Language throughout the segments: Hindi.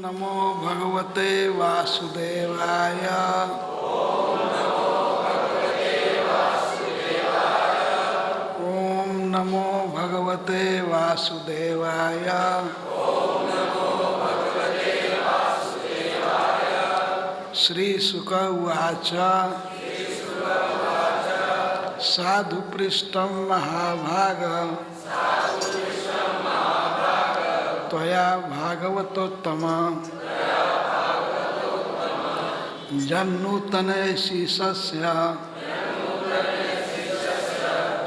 नमो भगवते वासुदेवाय। ओम नमो भगवते वासुदेवाय। श्री शुक उवाच साधु पृष्ठं महाभाग त्वया भागवतोत्तम जन्नूतनैशीशस्य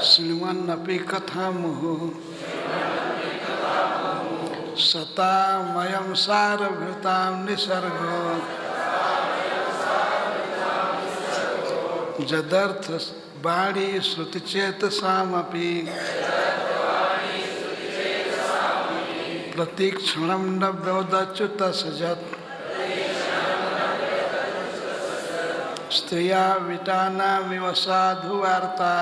श्रीमन्नपि कथामुहुः सतामयं सारभृतां निसर्गो जदर्थ वाणी श्रुतिचेतसामपि प्रतीक्षणं न व्यवदच्युतसजत् स्त्रिया विटानामिव साधुवार्ता।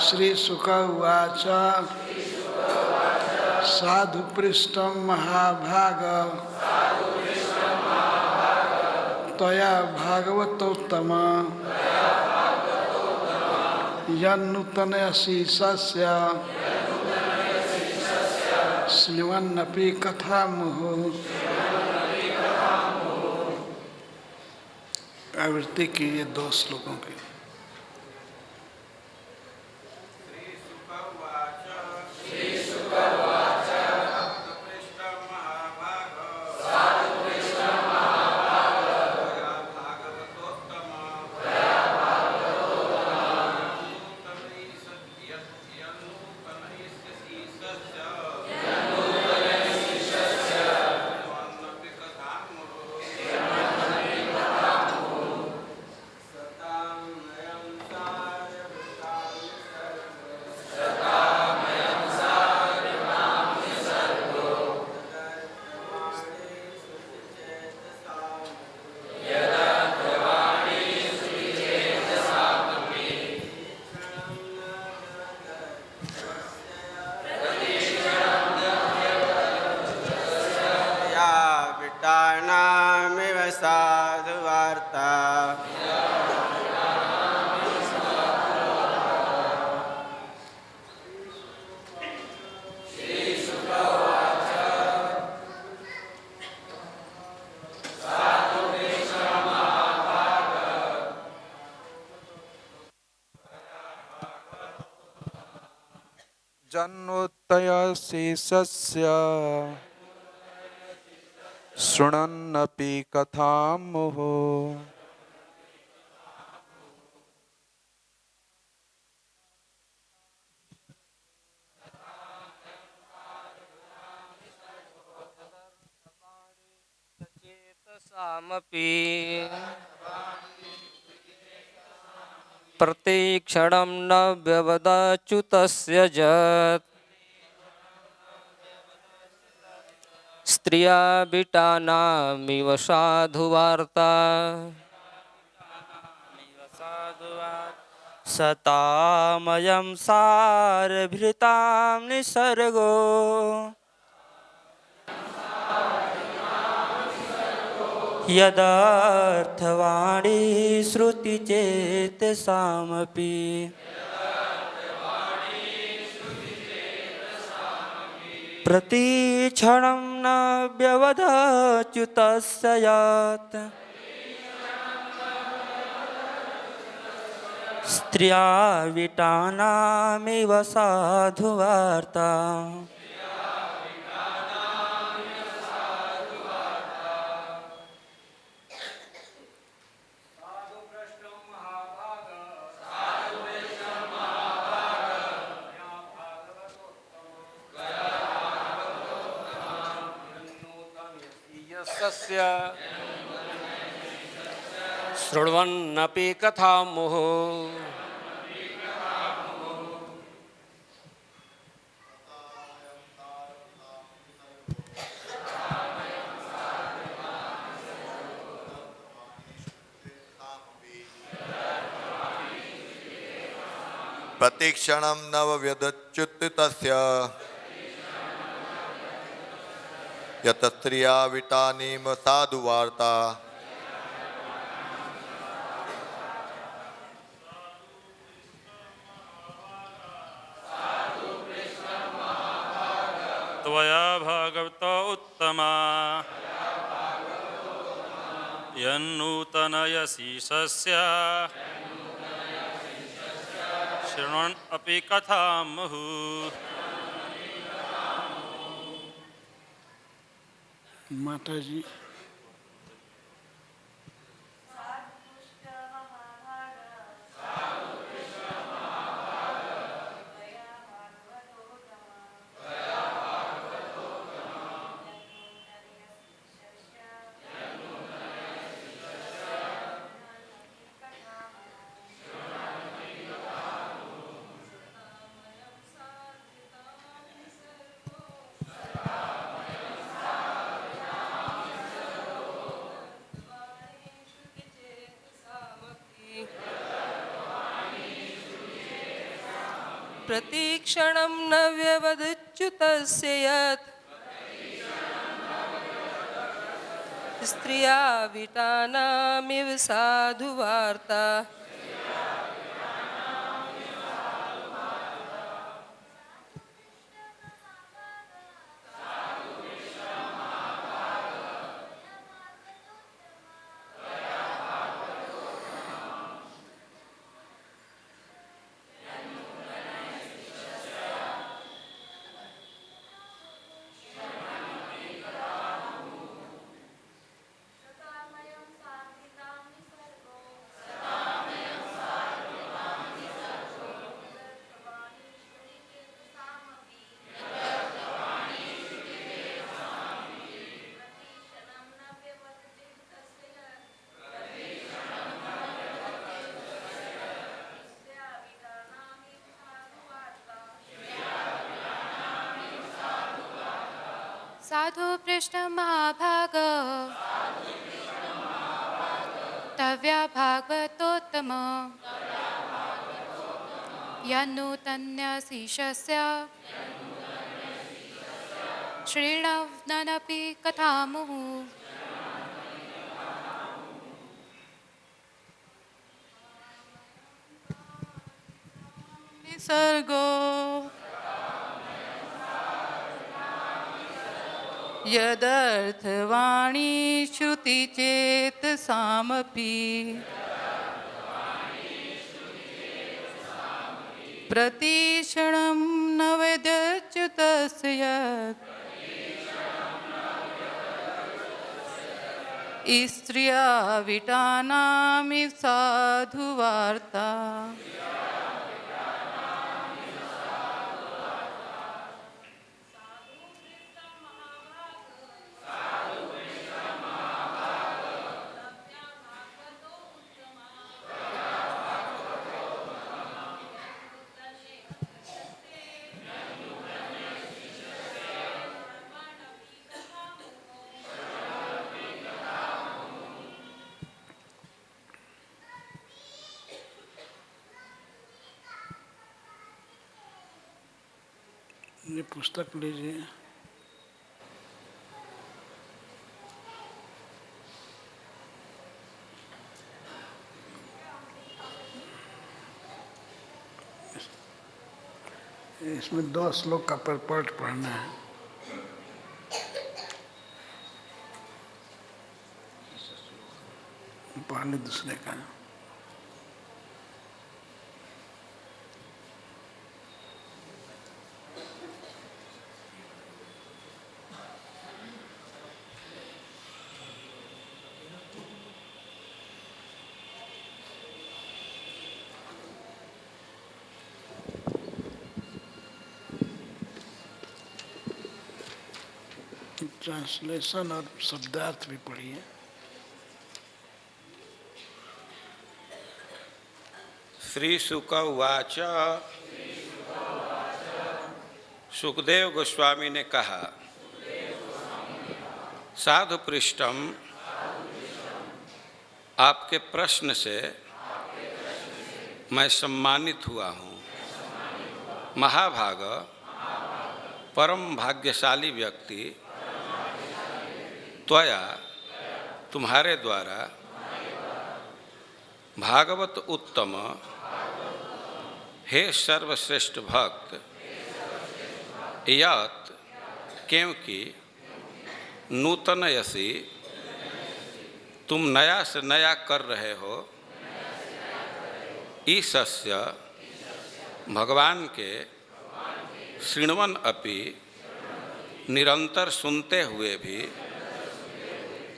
श्रीशुक उवाच साधु पृष्ठं महाभाग त्वया भागवतोत्तम यन्नूतनयशीशस्य श्रीमन्नपि कथामुहुः। आवृत्ति की ये 2 श्लोकों की। जन्नोत्तयशीशस्य शृण्वन्नपि कथामुहुः चेतसामपि प्रतीक्षणं न व्यवदच्युतस्य जत् स्त्रिया विटानामिव साधुवार्ता। सतामयं सारभृतां निसर्गो यदार्थवाणी श्रुतिचेतसामपि प्रतीक्षणं न व्यवदच्युतस्य यत् स्त्रिया विटानामिव साधुवार्ता। शृण्वन्नपि कथामुहुः प्रतीक्षणं न व्यवदच्युतस्य यतस्त्रिया विटानीम साधुवार्ता त्वया भागवत उत्तमा यन्नूतनयशीषस्य शृण्वन् अपि कथां मुहुः। माता जी प्रतीक्षणं न व्यवदच्युतस्य यत् स्त्रिया विटानामिव साधुवार्ता। साधु पृष्ठ महाभाग तव्या भागवतोत्तम यन्नूतन्यशीषस्य श्रीणवनपि कथामुहुः। निसर्गो यदर्थवाणी श्रुति चेतसामपि प्रतीक्षणं न वेद्यच्युतस्य यत् स्त्रिया विटानामिव साधुवार्ता। ये पुस्तक लीजिए। इसमें 2 श्लोक का परपट पढ़ना है। पहले दूसरे का ट्रांसलेशन और शब्दार्थ भी पढ़िए। श्री शुक उवाच। सुखदेव गोस्वामी ने कहा, साधु पृष्ठम, आपके प्रश्न से मैं सम्मानित हुआ हूँ। महाभाग, परम भाग्यशाली व्यक्ति त्वया तुम्हारे द्वारा भागवत उत्तम हे सर्वश्रेष्ठ भक्त यत क्योंकि नूतन यसी तुम नया से नया कर रहे हो ईशस्य भगवान के शृण्वन अपि निरंतर सुनते हुए भी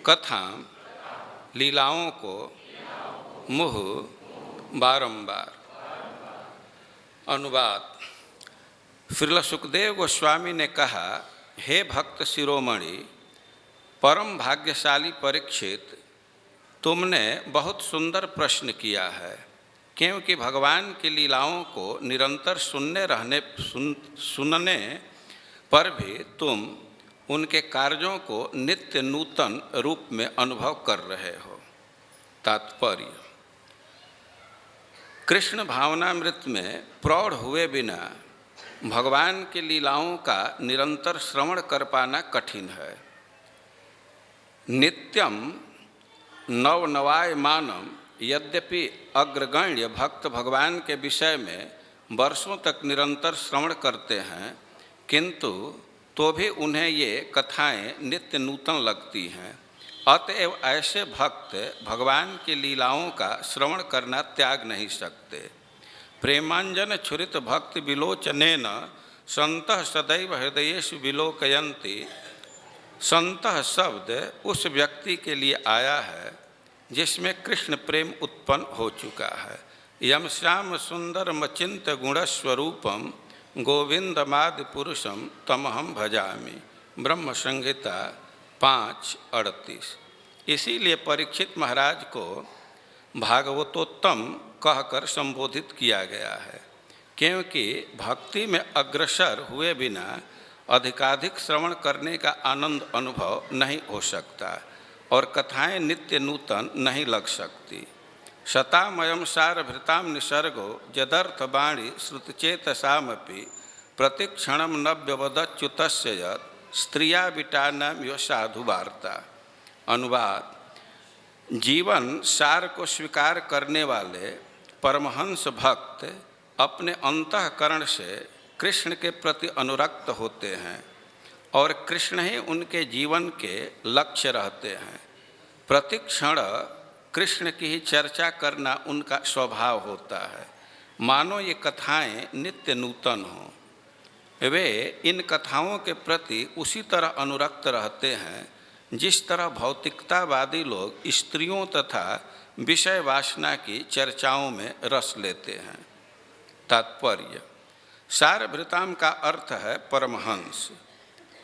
कथा लीलाओं को मुह बारंबार। अनुवाद। श्रील सुखदेव गोस्वामी ने कहा, हे भक्त शिरोमणि, परम भाग्यशाली परीक्षित, तुमने बहुत सुंदर प्रश्न किया है, क्योंकि भगवान की लीलाओं को निरंतर सुनने पर भी तुम उनके कार्यों को नित्य नूतन रूप में अनुभव कर रहे हो। तात्पर्य। कृष्ण भावनामृत में प्रौढ़ हुए बिना भगवान की लीलाओं का निरंतर श्रवण कर पाना कठिन है। नित्यम नवनवायमानम यद्यपि अग्रगण्य भक्त भगवान के विषय में वर्षों तक निरंतर श्रवण करते हैं, किंतु तो भी उन्हें ये कथाएं नित्य नूतन लगती हैं। अतएव ऐसे भक्त भगवान की लीलाओं का श्रवण करना त्याग नहीं सकते। प्रेमांजन छुरित भक्ति विलोचनेन संतः सदैव हृदयेषु विलोकयन्ति। संतः शब्द उस व्यक्ति के लिए आया है जिसमें कृष्ण प्रेम उत्पन्न हो चुका है। यम श्याम सुंदर मचिंत गुणस्वरूपम गोविंदमादि पुरुषम तमहम भजामि। ब्रह्म संहिता 5:38। इसीलिए परीक्षित महाराज को भागवतोत्तम कहकर संबोधित किया गया है, क्योंकि भक्ति में अग्रसर हुए बिना अधिकाधिक श्रवण करने का आनंद अनुभव नहीं हो सकता और कथाएं नित्य नूतन नहीं लग सकती। शतामयम सारभृताम निसर्गो यदर्थवाणी श्रुतचेतसामपि प्रतिक्षणम न व्यवदच्युतस्य यत् स्त्रिया विटानाम यो साधु वार्ता। अनुवाद। जीवन सार को स्वीकार करने वाले परमहंस भक्त अपने अंतःकरण से कृष्ण के प्रति अनुरक्त होते हैं और कृष्ण ही उनके जीवन के लक्ष्य रहते हैं। प्रतिक्षण कृष्ण की ही चर्चा करना उनका स्वभाव होता है, मानो ये कथाएं नित्य नूतन हों। वे इन कथाओं के प्रति उसी तरह अनुरक्त रहते हैं जिस तरह भौतिकतावादी लोग स्त्रियों तथा विषय वासना की चर्चाओं में रस लेते हैं। तात्पर्य। सारभृताम का अर्थ है परमहंस।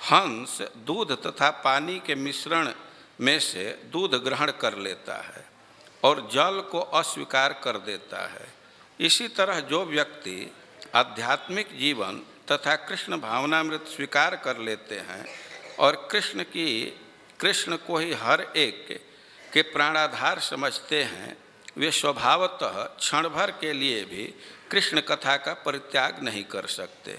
हंस दूध तथा पानी के मिश्रण में से दूध ग्रहण कर लेता है और जल को अस्वीकार कर देता है। इसी तरह जो व्यक्ति आध्यात्मिक जीवन तथा कृष्ण भावनामृत स्वीकार कर लेते हैं और कृष्ण को ही हर एक के प्राणाधार समझते हैं, वे स्वभावतः क्षण भर के लिए भी कृष्ण कथा का परित्याग नहीं कर सकते।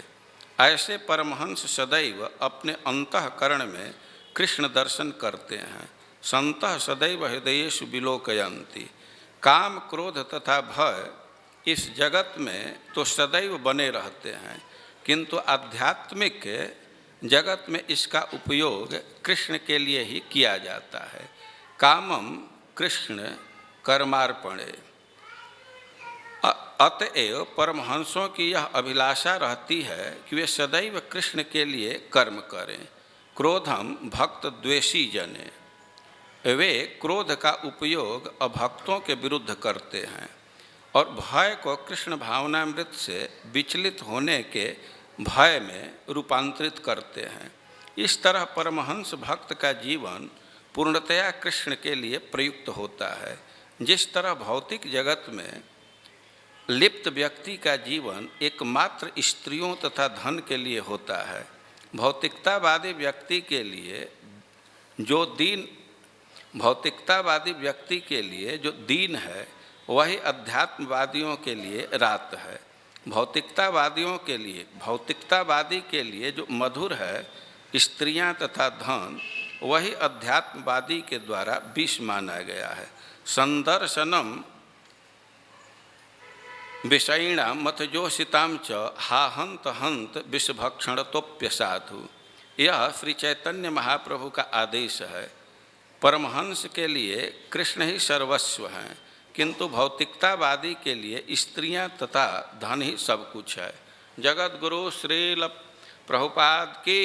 ऐसे परमहंस सदैव अपने अंतःकरण में कृष्ण दर्शन करते हैं। संतः सदैव हृदयेषु विलोकयन्ति। काम, क्रोध तथा भय इस जगत में तो सदैव बने रहते हैं, किंतु आध्यात्मिक जगत में इसका उपयोग कृष्ण के लिए ही किया जाता है। कामम कृष्ण कर्मार्पणे। अतएव परमहंसों की यह अभिलाषा रहती है कि वे सदैव कृष्ण के लिए कर्म करें। क्रोधम भक्त द्वेषी जने। वे क्रोध का उपयोग अभक्तों के विरुद्ध करते हैं और भय को कृष्ण भावनामृत से विचलित होने के भय में रूपांतरित करते हैं। इस तरह परमहंस भक्त का जीवन पूर्णतया कृष्ण के लिए प्रयुक्त होता है। जिस तरह भौतिक जगत में लिप्त व्यक्ति का जीवन एकमात्र स्त्रियों तथा धन के लिए होता है, भौतिकतावादी व्यक्ति के लिए जो दिन है वही अध्यात्मवादियों के लिए रात है। भौतिकतावादी के लिए जो मधुर है स्त्रियां तथा धन, वही अध्यात्मवादी के द्वारा विष माना गया है। संदर्शनम विषयिणा मतजोषिताम च हा हंत हंत विषभक्षणतोप्य साधु। यह श्री चैतन्य महाप्रभु का आदेश है। परमहंस के लिए कृष्ण ही सर्वस्व हैं, किंतु भौतिकतावादी के लिए स्त्रियां तथा धन ही सब कुछ है। जगत गुरु श्रील प्रभुपाद की।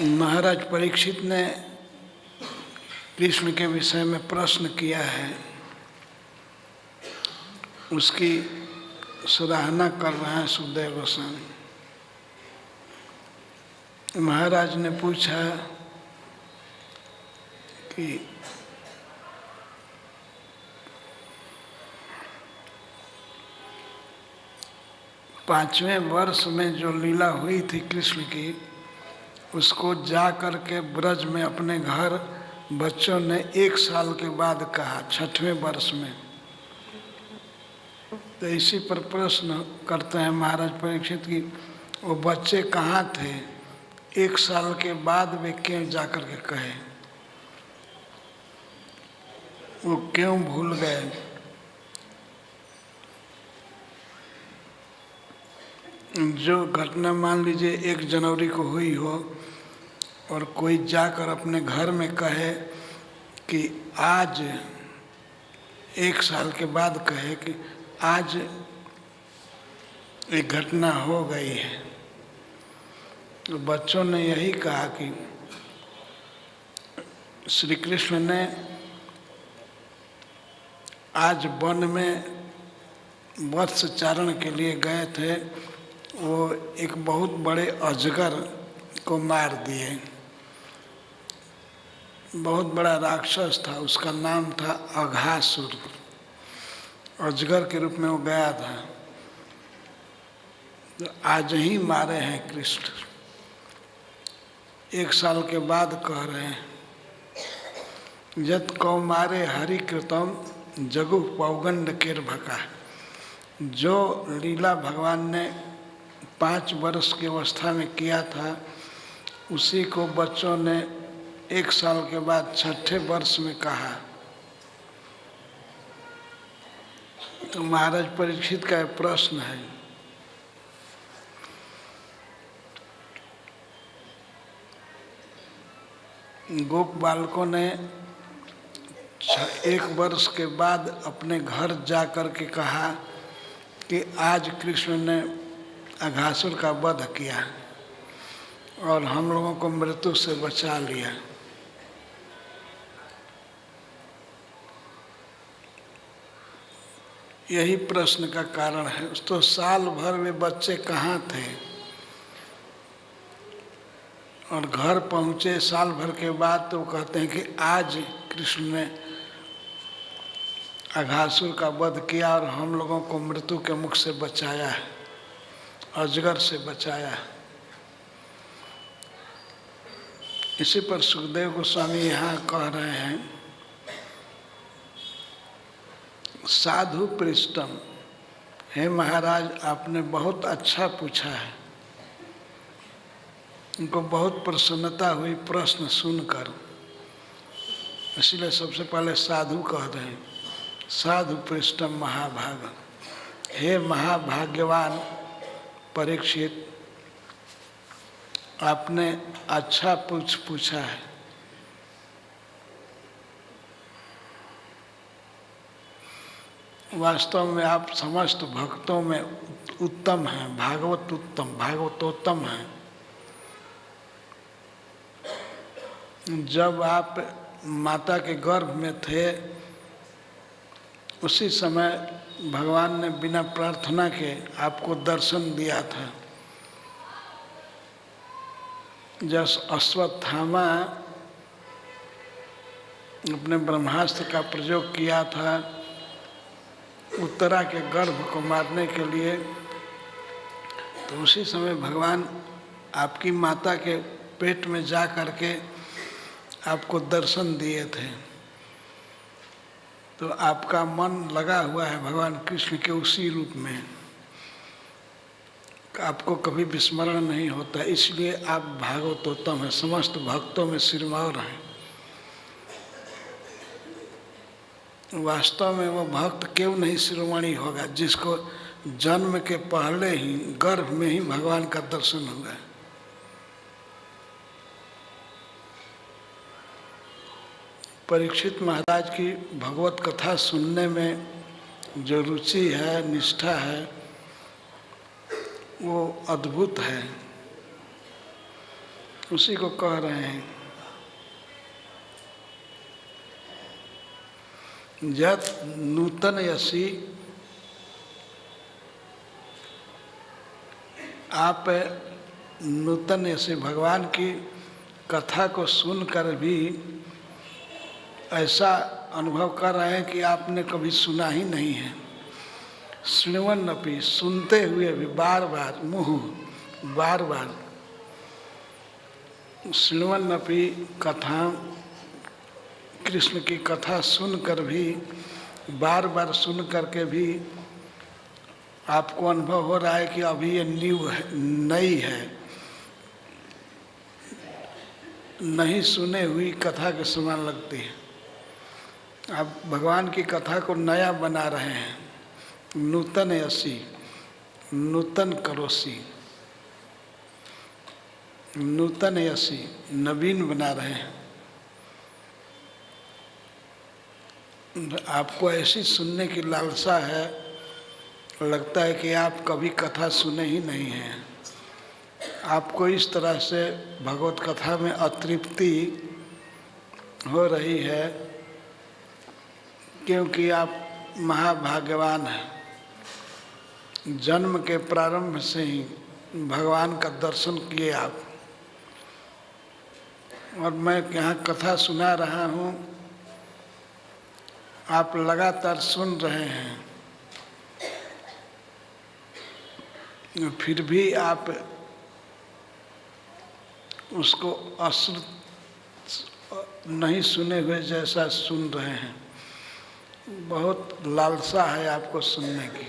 महाराज परीक्षित ने कृष्ण के विषय में प्रश्न किया है, उसकी सराहना कर रहे हैं सुखदेव गोस्वामी। महाराज ने पूछा कि पांचवें वर्ष में जो लीला हुई थी कृष्ण की, उसको जा कर के ब्रज में अपने घर बच्चों ने 1 साल के बाद कहा, 6वें वर्ष में। तो इसी पर प्रश्न करते हैं महाराज परीक्षित की वो बच्चे कहाँ थे, 1 साल के बाद वे क्यों जा कर के कहे, वो क्यों भूल गए। जो घटना मान लीजिए 1 जनवरी को हुई हो और कोई जाकर अपने घर में कहे कि आज 1 साल के बाद कहे कि आज एक घटना हो गई है, तो बच्चों ने यही कहा कि श्री कृष्ण ने आज वन में वत्स चारण के लिए गए थे, वो एक बहुत बड़े अजगर को मार दिए। बहुत बड़ा राक्षस था, उसका नाम था अघासुर। अजगर के रूप में वो गया था, तो आज ही मारे हैं कृष्ण। 1 साल के बाद कह रहे हैं, यत कौमारे हरि कृतम जगु पौगंड किर्भका। जो लीला भगवान ने 5 वर्ष की अवस्था में किया था, उसी को बच्चों ने 1 साल के बाद 6ठे वर्ष में कहा। तो महाराज परीक्षित का एक प्रश्न है, गोप बालकों ने 1 वर्ष के बाद अपने घर जा कर के कहा कि आज कृष्ण ने अघासुर का वध किया और हम लोगों को मृत्यु से बचा लिया। यही प्रश्न का कारण है। तो साल भर में बच्चे कहाँ थे, और घर पहुँचे साल भर के बाद तो कहते हैं कि आज कृष्ण ने अघासुर का वध किया और हम लोगों को मृत्यु के मुख से बचाया है, अजगर से बचाया है। इसी पर सुखदेव गोस्वामी यहाँ कह रहे हैं, साधु पृष्ठम। हे महाराज, आपने बहुत अच्छा पूछा है। उनको बहुत प्रसन्नता हुई प्रश्न सुनकर, इसलिए सबसे पहले साधु कह रहे हैं। साधु पृष्ठम महाभाग। हे महाभाग्यवान परीक्षित, आपने अच्छा पूछा है। वास्तव में आप समस्त भक्तों में उत्तम हैं, भागवत उत्तम, भागवतोत्तम हैं। जब आप माता के गर्भ में थे, उसी समय भगवान ने बिना प्रार्थना के आपको दर्शन दिया था। जब अश्वत्थामा अपने ब्रह्मास्त्र का प्रयोग किया था उत्तरा के गर्भ को मारने के लिए, तो उसी समय भगवान आपकी माता के पेट में जा करके आपको दर्शन दिए थे। तो आपका मन लगा हुआ है भगवान कृष्ण के उसी रूप में, आपको कभी विस्मरण नहीं होता, इसलिए आप भागवतोत्तम हैं, समस्त भक्तों में सिरमौर हैं। वास्तव में वो भक्त क्यों नहीं शिरोमणि होगा जिसको जन्म के पहले ही गर्भ में ही भगवान का दर्शन हुआ। परीक्षित महाराज की भगवत कथा सुनने में जो रुचि है, निष्ठा है, वो अद्भुत है। उसी को कह रहे हैं, यत् नूतन यसी, आप नूतन यसी भगवान की कथा को सुनकर भी ऐसा अनुभव कर रहे हैं कि आपने कभी सुना ही नहीं है। श्रृण्वन् अपि, सुनते हुए भी बार बार, बार बार श्रृण्वन् अपि कथा, कृष्ण की कथा सुनकर भी, बार बार सुन करके भी आपको अनुभव हो रहा है कि अभी ये न्यू है, नई है, नहीं सुने हुई कथा के समान लगती है। आप भगवान की कथा को नया बना रहे हैं। नूतन यसी, नूतन करोसी, नूतन यसी, नवीन बना रहे हैं। आपको ऐसी सुनने की लालसा है, लगता है कि आप कभी कथा सुने ही नहीं हैं। आपको इस तरह से भगवत कथा में अतृप्ति हो रही है क्योंकि आप महाभाग्यवान हैं। जन्म के प्रारंभ से ही भगवान का दर्शन किए आप, और मैं यहाँ कथा सुना रहा हूँ, आप लगातार सुन रहे हैं, फिर भी आप उसको अश्रुत नहीं सुने हुए जैसा सुन रहे हैं। बहुत लालसा है आपको सुनने की।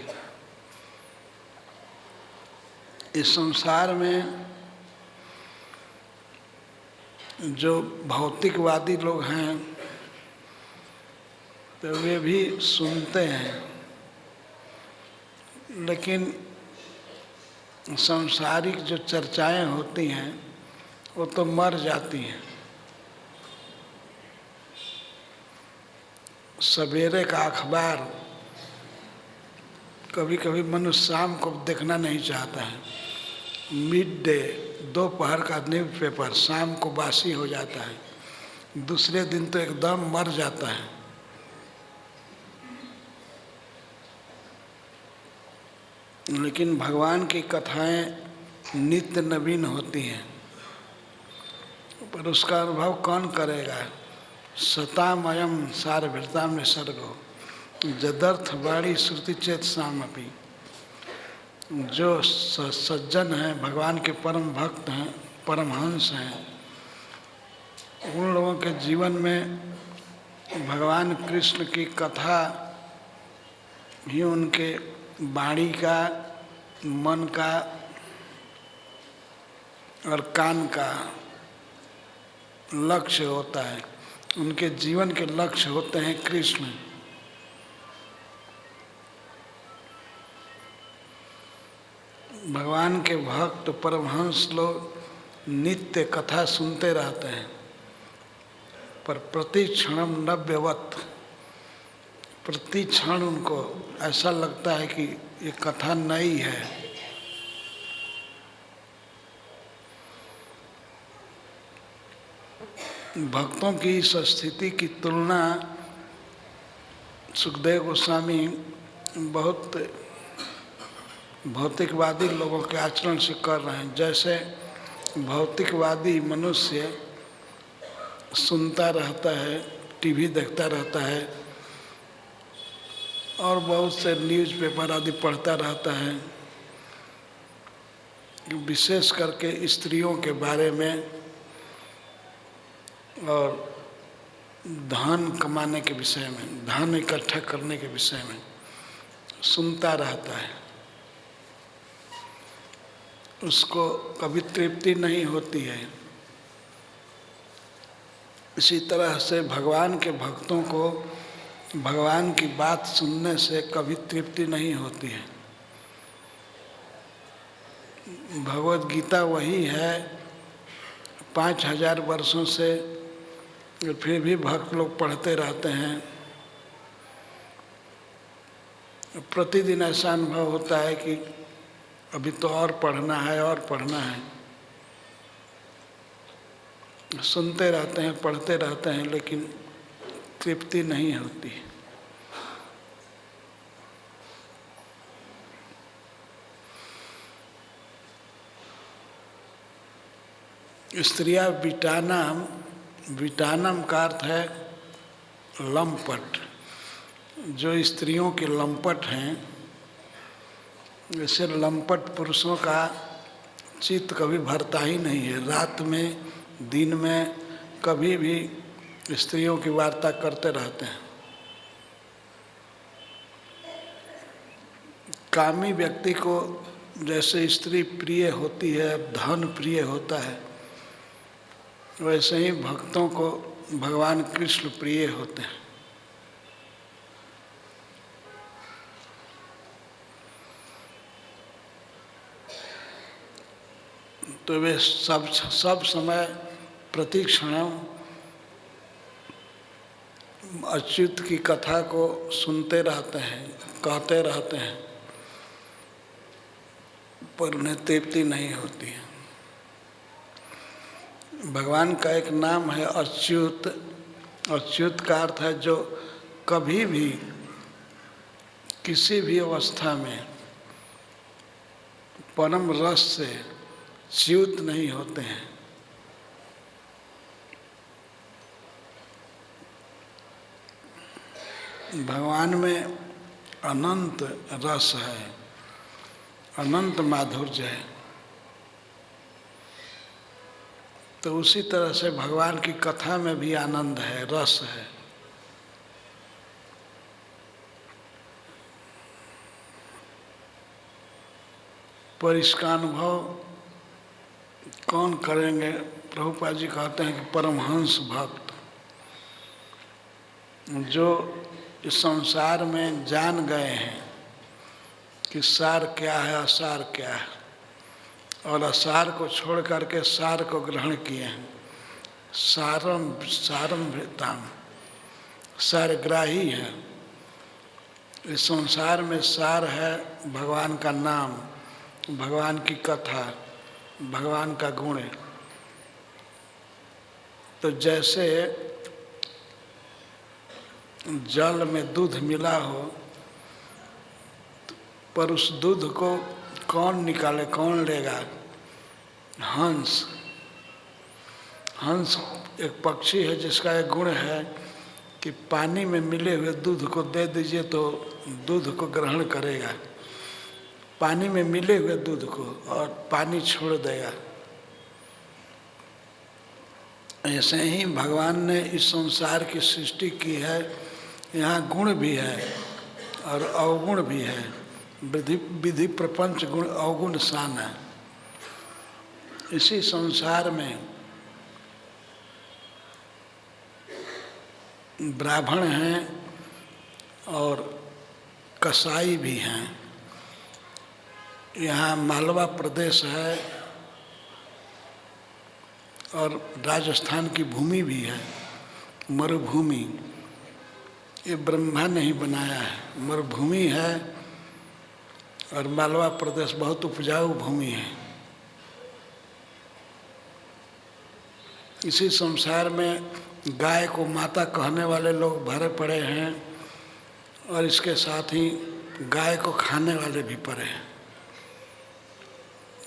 इस संसार में जो भौतिकवादी लोग हैं तो वे भी सुनते हैं, लेकिन सांसारिक जो चर्चाएं होती हैं वो तो मर जाती हैं। सवेरे का अखबार कभी कभी मनुष्य शाम को देखना नहीं चाहता है। मिड डे, दोपहर का न्यूज़ पेपर शाम को बासी हो जाता है, दूसरे दिन तो एकदम मर जाता है। लेकिन भगवान की कथाएं नित्य नवीन होती हैं, पर उसका अनुभव कौन करेगा। सतामयम सारभृताम निसर्गो जदर्थ वाणी श्रुति चेत सामपि। जो सज्जन हैं, भगवान के परम भक्त हैं, परमहंस हैं, उन लोगों के जीवन में भगवान कृष्ण की कथा ही उनके वाणी का, मन का और कान का लक्ष्य होता है। उनके जीवन के लक्ष्य होते हैं कृष्ण। भगवान के भक्त परमहंस लोग नित्य कथा सुनते रहते हैं, पर प्रति क्षणम नव्यवत, प्रति क्षण उनको ऐसा लगता है कि ये कथा नई है। भक्तों की इस स्थिति की तुलना सुखदेव गोस्वामी बहुत भौतिकवादी लोगों के आचरण से कर रहे हैं। जैसे भौतिकवादी मनुष्य सुनता रहता है, टीवी देखता रहता है और बहुत से न्यूज़पेपर आदि पढ़ता रहता है, विशेष करके स्त्रियों के बारे में और धन कमाने के विषय में, धन इकट्ठा करने के विषय में सुनता रहता है, उसको कभी तृप्ति नहीं होती है। इसी तरह से भगवान के भक्तों को भगवान की बात सुनने से कभी तृप्ति नहीं होती है। भगवत गीता वही है 5000 वर्षों से, फिर भी भक्त लोग पढ़ते रहते हैं। प्रतिदिन ऐसा अनुभव होता है कि अभी तो और पढ़ना है और पढ़ना है। सुनते रहते हैं, पढ़ते रहते हैं, लेकिन तृप्ति नहीं होती। स्त्रिया विटानाम, विटानम का अर्थ है लंपट। जो स्त्रियों के लंपट हैं, वैसे लंपट पुरुषों का चित्त कभी भरता ही नहीं है। रात में दिन में कभी भी स्त्रियों की वार्ता करते रहते हैं। कामी व्यक्ति को जैसे स्त्री प्रिय होती है, धन प्रिय होता है, वैसे ही भक्तों को भगवान कृष्ण प्रिय होते हैं। तो वे सब समय प्रतिक्षण अच्युत की कथा को सुनते रहते हैं, कहते रहते हैं, पर उन्हें तृप्ति नहीं होती है। भगवान का एक नाम है अच्युत। अच्युत का अर्थ है जो कभी भी किसी भी अवस्था में परम रस से च्युत नहीं होते हैं। भगवान में अनंत रस है, अनंत माधुर्य है। तो उसी तरह से भगवान की कथा में भी आनंद है, रस है। पर इसका अनुभव कौन करेंगे? प्रभुपाद जी कहते हैं कि परमहंस भक्त जो इस संसार में जान गए हैं कि सार क्या है, असार क्या है, और असार को छोड़ करके सार को ग्रहण किए हैं। सारम भृताम, सारग्राही है। इस संसार में सार है भगवान का नाम, भगवान की कथा, भगवान का गुण। तो जैसे जल में दूध मिला हो, पर उस दूध को कौन निकाले, कौन लेगा? हंस। हंस एक पक्षी है जिसका एक गुण है कि पानी में मिले हुए दूध को दे दीजिए तो दूध को ग्रहण करेगा, पानी में मिले हुए दूध को, और पानी छोड़ देगा। ऐसे ही भगवान ने इस संसार की सृष्टि की है। यहाँ गुण भी है और अवगुण भी है। विधि प्रपंच गुण अवगुण शान है। इसी संसार में ब्राह्मण हैं और कसाई भी हैं। यहाँ मालवा प्रदेश है और राजस्थान की भूमि भी है, मरुभूमि। ये ब्रह्मा ने ही बनाया है। मरुभूमि है और मालवा प्रदेश बहुत उपजाऊ भूमि है। इसी संसार में गाय को माता कहने वाले लोग भरे पड़े हैं और इसके साथ ही गाय को खाने वाले भी पड़े हैं।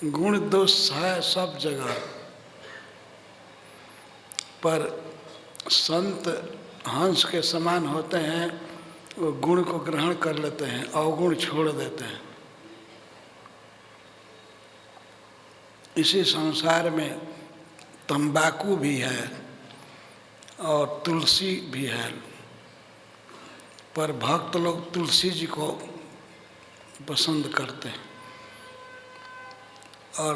गुण दोष है सब जगह, पर संत हंस के समान होते हैं। वो गुण को ग्रहण कर लेते हैं, अवगुण छोड़ देते हैं। इसी संसार में तंबाकू भी है और तुलसी भी है, पर भक्त लोग तुलसी जी को पसंद करते हैं और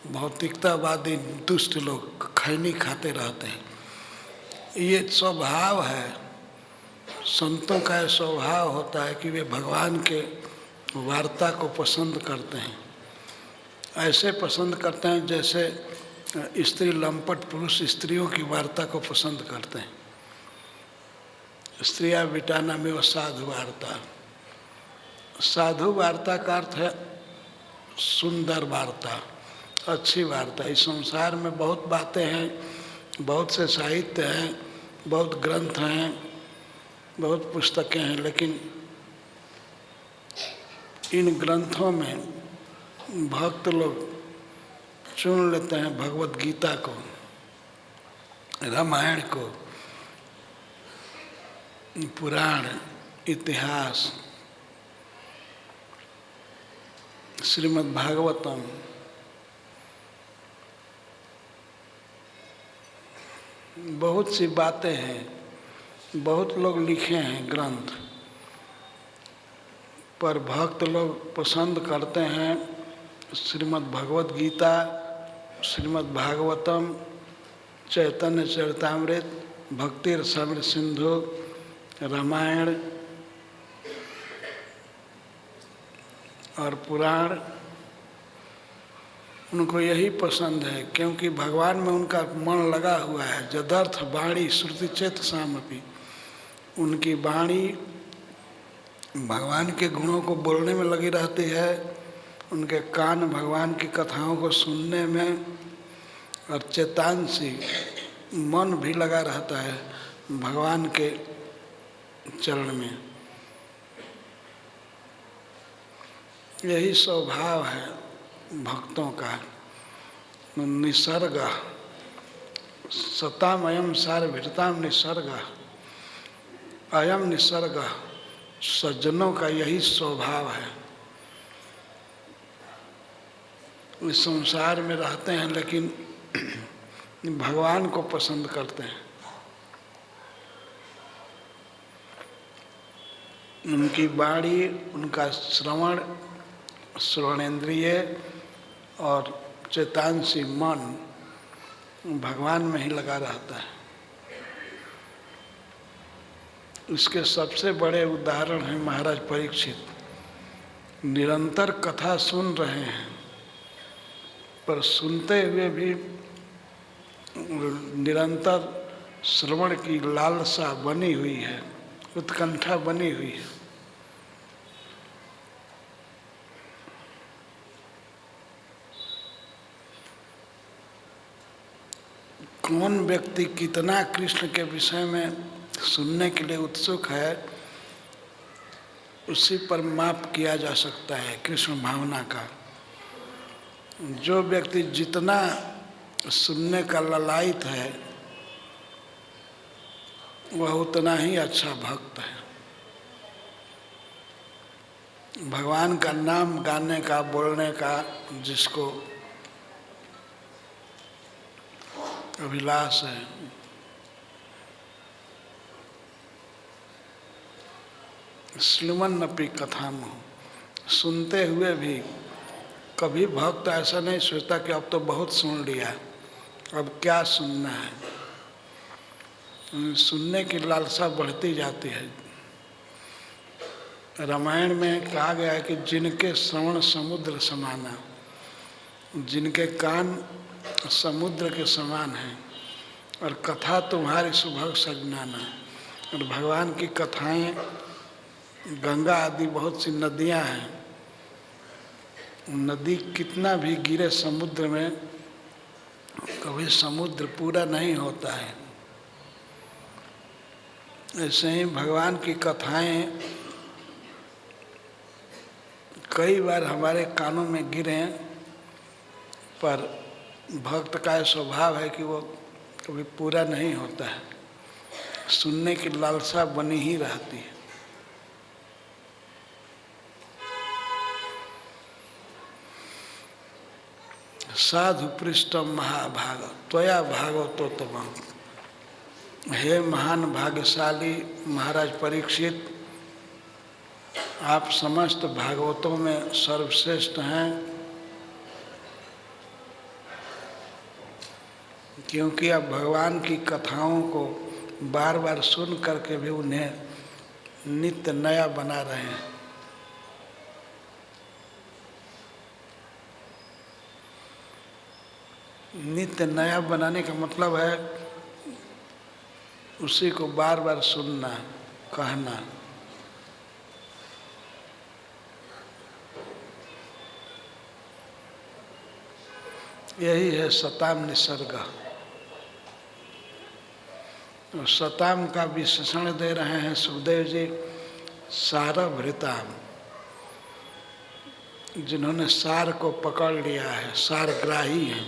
भौतिकतावादी दुष्ट लोग खैनी खाते रहते हैं। ये स्वभाव है, संतों का स्वभाव होता है कि वे भगवान के वार्ता को पसंद करते हैं। ऐसे पसंद करते हैं जैसे स्त्री लंपट पुरुष स्त्रियों की वार्ता को पसंद करते हैं। स्त्रिया विटाना में वो साधु वार्ता। साधु वार्ता का अर्थ है सुंदर वार्ता, अच्छी वार्ता। इस संसार में बहुत बातें हैं, बहुत से साहित्य हैं, बहुत ग्रंथ हैं, बहुत पुस्तकें हैं, लेकिन इन ग्रंथों में भक्त लोग चुन लेते हैं भगवत गीता को, रामायण को, पुराण, इतिहास, श्रीमद् भागवतम, बहुत सी बातें हैं, बहुत लोग लिखे हैं ग्रंथ, पर भक्त लोग पसंद करते हैं श्रीमद् भगवत गीता, श्रीमद् भागवतम, चैतन्य चरितामृत, भक्ति रसामृत सिंधु, रामायण और पुराण। उनको यही पसंद है क्योंकि भगवान में उनका मन लगा हुआ है। जदर्थ वाणी श्रुति चेत सामपि, उनकी वाणी भगवान के गुणों को बोलने में लगी रहती है, उनके कान भगवान की कथाओं को सुनने में, और चेतांसी मन भी लगा रहता है भगवान के चरण में। यही स्वभाव है भक्तों का। निसर्ग सतामयम सारभृताम निसर्ग, अयम निसर्ग, सज्जनों का यही स्वभाव है। इस संसार में रहते हैं लेकिन भगवान को पसंद करते हैं। उनकी वाणी, उनका श्रवण, श्रवणेन्द्रिय और चेतांसी मन भगवान में ही लगा रहता है। इसके सबसे बड़े उदाहरण हैं महाराज परीक्षित। निरंतर कथा सुन रहे हैं, पर सुनते हुए भी निरंतर श्रवण की लालसा बनी हुई है, उत्कंठा बनी हुई है। कौन व्यक्ति कितना कृष्ण के विषय में सुनने के लिए उत्सुक है, उसी पर माप किया जा सकता है कृष्ण भावना का। जो व्यक्ति जितना सुनने का ललायित है, वह उतना ही अच्छा भक्त है। भगवान का नाम गाने का, बोलने का जिसको अभिलाष है, श्लुमन्नपि कथाम, सुनते हुए भी कभी भक्त ऐसा नहीं सोचता कि अब तो बहुत सुन लिया, अब क्या सुनना है। सुनने की लालसा बढ़ती जाती है। रामायण में कहा गया है कि जिनके श्रवण समुद्र समाना, जिनके कान समुद्र के समान हैं, और कथा तुम्हारी सुभग सजनाना। और भगवान की कथाएं, गंगा आदि बहुत सी नदियां हैं, नदी कितना भी गिरे समुद्र में, कभी समुद्र पूरा नहीं होता है। ऐसे ही भगवान की कथाएं कई बार हमारे कानों में गिरे, पर भक्त का स्वभाव है कि वो कभी पूरा नहीं होता है, सुनने की लालसा बनी ही रहती है। साधु पृष्ठम महाभाग त्वया भागवतोत्तम, हे महान भाग्यशाली महाराज परीक्षित, आप समस्त भागवतों में सर्वश्रेष्ठ हैं, क्योंकि आप भगवान की कथाओं को बार बार सुन करके भी उन्हें नित्य नया बना रहे हैं। नित्य नया बनाने का मतलब है उसी को बार बार सुनना, कहना। यही है सताम निसर्ग। तो सताम का विशेषण दे रहे हैं सुखदेव जी, सारभृताम, जिन्होंने सार को पकड़ लिया है, सारग्राही हैं।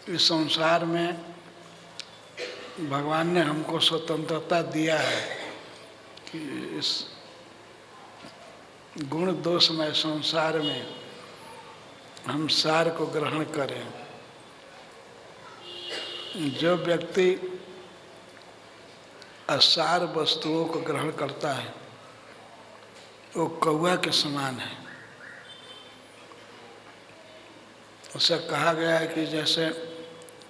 इस संसार में भगवान ने हमको स्वतंत्रता दिया है कि इस गुण दोषमय संसार में हम सार को ग्रहण करें। जो व्यक्ति असार वस्तुओं को ग्रहण करता है वो कौवा के समान है। ऐसा कहा गया है कि जैसे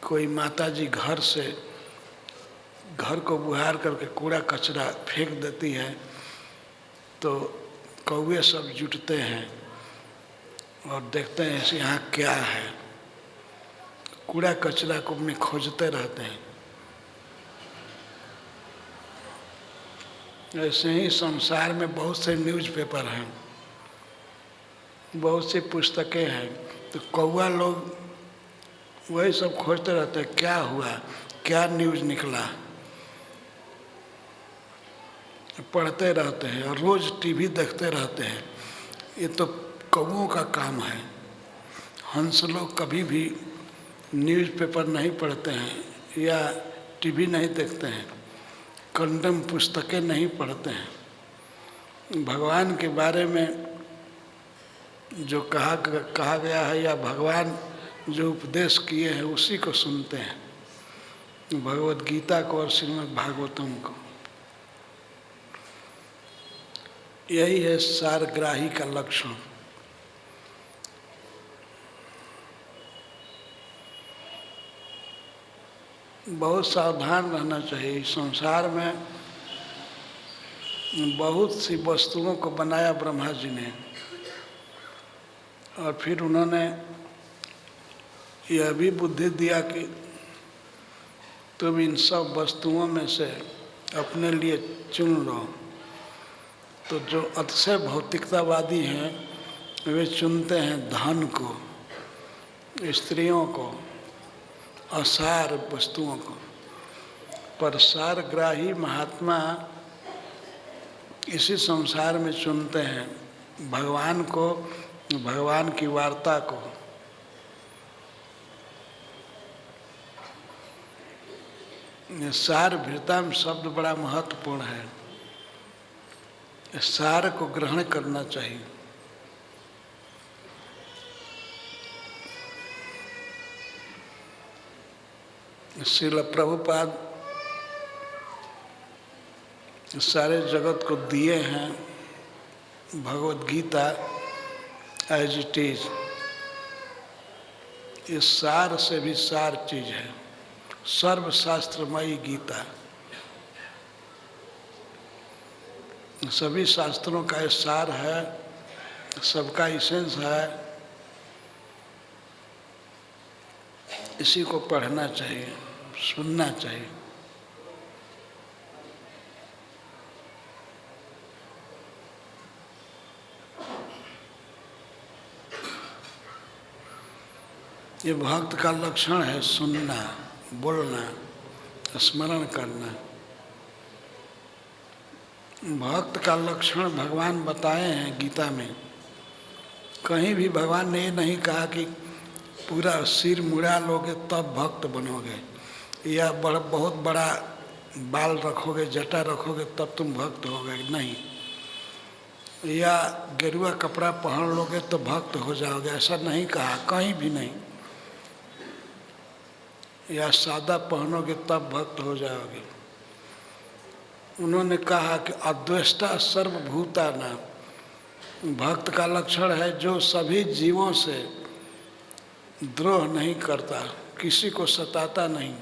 कोई माताजी घर से घर को बुहार करके कूड़ा कचरा फेंक देती है तो कौवे सब जुटते हैं और देखते हैं इसे यहाँ क्या है, कूड़ा कचरा को में खोजते रहते हैं। ऐसे ही संसार में बहुत से न्यूज़पेपर हैं, बहुत सी पुस्तकें हैं, तो कौवा लोग वही सब खोजते रहते हैं, क्या हुआ, क्या न्यूज़ निकला, पढ़ते रहते हैं और रोज़ टीवी देखते रहते हैं। ये तो कौवों का काम है। हंस लोग कभी भी न्यूज़पेपर नहीं पढ़ते हैं या टीवी नहीं देखते हैं, कंडम पुस्तकें नहीं पढ़ते हैं। भगवान के बारे में जो कहा गया है या भगवान जो उपदेश किए हैं उसी को सुनते हैं, भगवद गीता को और श्रीमद् भागवतम को। यही है सारग्राही का लक्षण। बहुत सावधान रहना चाहिए। संसार में बहुत सी वस्तुओं को बनाया ब्रह्मा जी ने और फिर उन्होंने यह भी बुद्धि दिया कि तुम इन सब वस्तुओं में से अपने लिए चुन लो। तो जो अतिशय भौतिकतावादी हैं वे चुनते हैं धन को, स्त्रियों को, असार वस्तुओं को, पर सारग्राही महात्मा इसी संसार में चुनते हैं भगवान को, भगवान की वार्ता को। सारभृताम शब्द बड़ा महत्वपूर्ण है। सार को ग्रहण करना चाहिए। श्रील प्रभुपाद सारे जगत को दिए हैं Bhagavad Gita as it is. ये सार से भी सार चीज है, सर्वशास्त्रमयी गीता। सभी शास्त्रों का ये सार है, सबका इसेंस है। इसी को पढ़ना चाहिए, सुनना चाहिए। ये भक्त का लक्षण है, सुनना, बोलना, स्मरण करना। भक्त का लक्षण भगवान बताए हैं गीता में। कहीं भी भगवान ने ये नहीं कहा कि पूरा सिर मुड़ा लोगे तब भक्त बनोगे, या बहुत बड़ा बाल रखोगे, जटा रखोगे तब तुम भक्त होगे, नहीं। या गेरुआ कपड़ा पहन लोगे तो भक्त हो जाओगे, ऐसा नहीं कहा, कहीं भी नहीं। या सादा पहनोगे तब भक्त हो जाओगे। उन्होंने कहा कि अद्वेष्टा सर्वभूतानां, भक्त का लक्षण है जो सभी जीवों से द्रोह नहीं करता, किसी को सताता नहीं।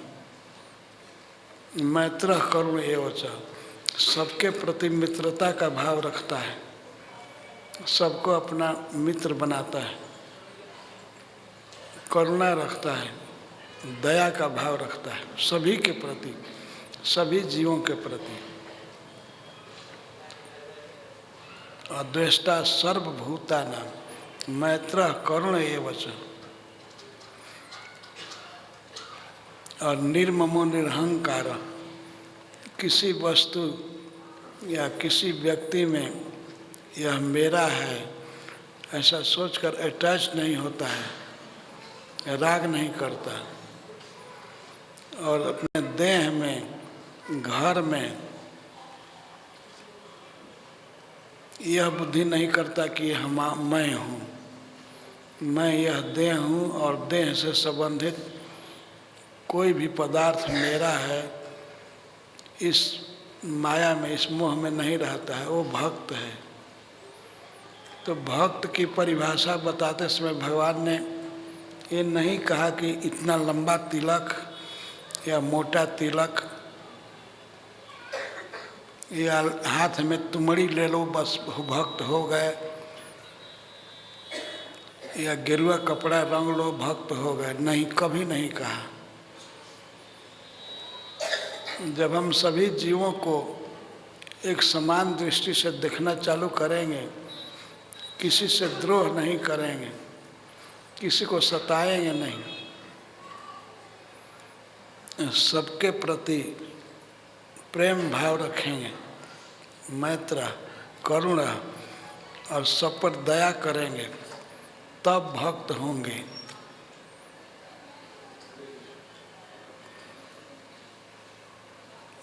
मैत्रः करुण एव च, सबके प्रति मित्रता का भाव रखता है, सबको अपना मित्र बनाता है, करुणा रखता है, दया का भाव रखता है सभी के प्रति, सभी जीवों के प्रति। अद्वेष्टा सर्वभूतानां मैत्रः करुण एव च, और निर्ममो निरहंकार, किसी वस्तु या किसी व्यक्ति में यह मेरा है ऐसा सोचकर अटैच नहीं होता है, राग नहीं करता, और अपने देह में, घर में यह बुद्धि नहीं करता कि मैं हूँ, मैं यह देह हूँ और देह से संबंधित कोई भी पदार्थ मेरा है, इस माया में, इस मोह में नहीं रहता है, वो भक्त है। तो भक्त की परिभाषा बताते समय भगवान ने ये नहीं कहा कि इतना लंबा तिलक या मोटा तिलक या हाथ में तुमड़ी ले लो बस भक्त हो गए, या गेरुआ कपड़ा रंग लो भक्त हो गए, नहीं, कभी नहीं कहा। जब हम सभी जीवों को एक समान दृष्टि से देखना चालू करेंगे, किसी से द्रोह नहीं करेंगे, किसी को सताएंगे नहीं, सबके प्रति प्रेम भाव रखेंगे, मैत्र करुणा, और सब पर दया करेंगे, तब भक्त होंगे।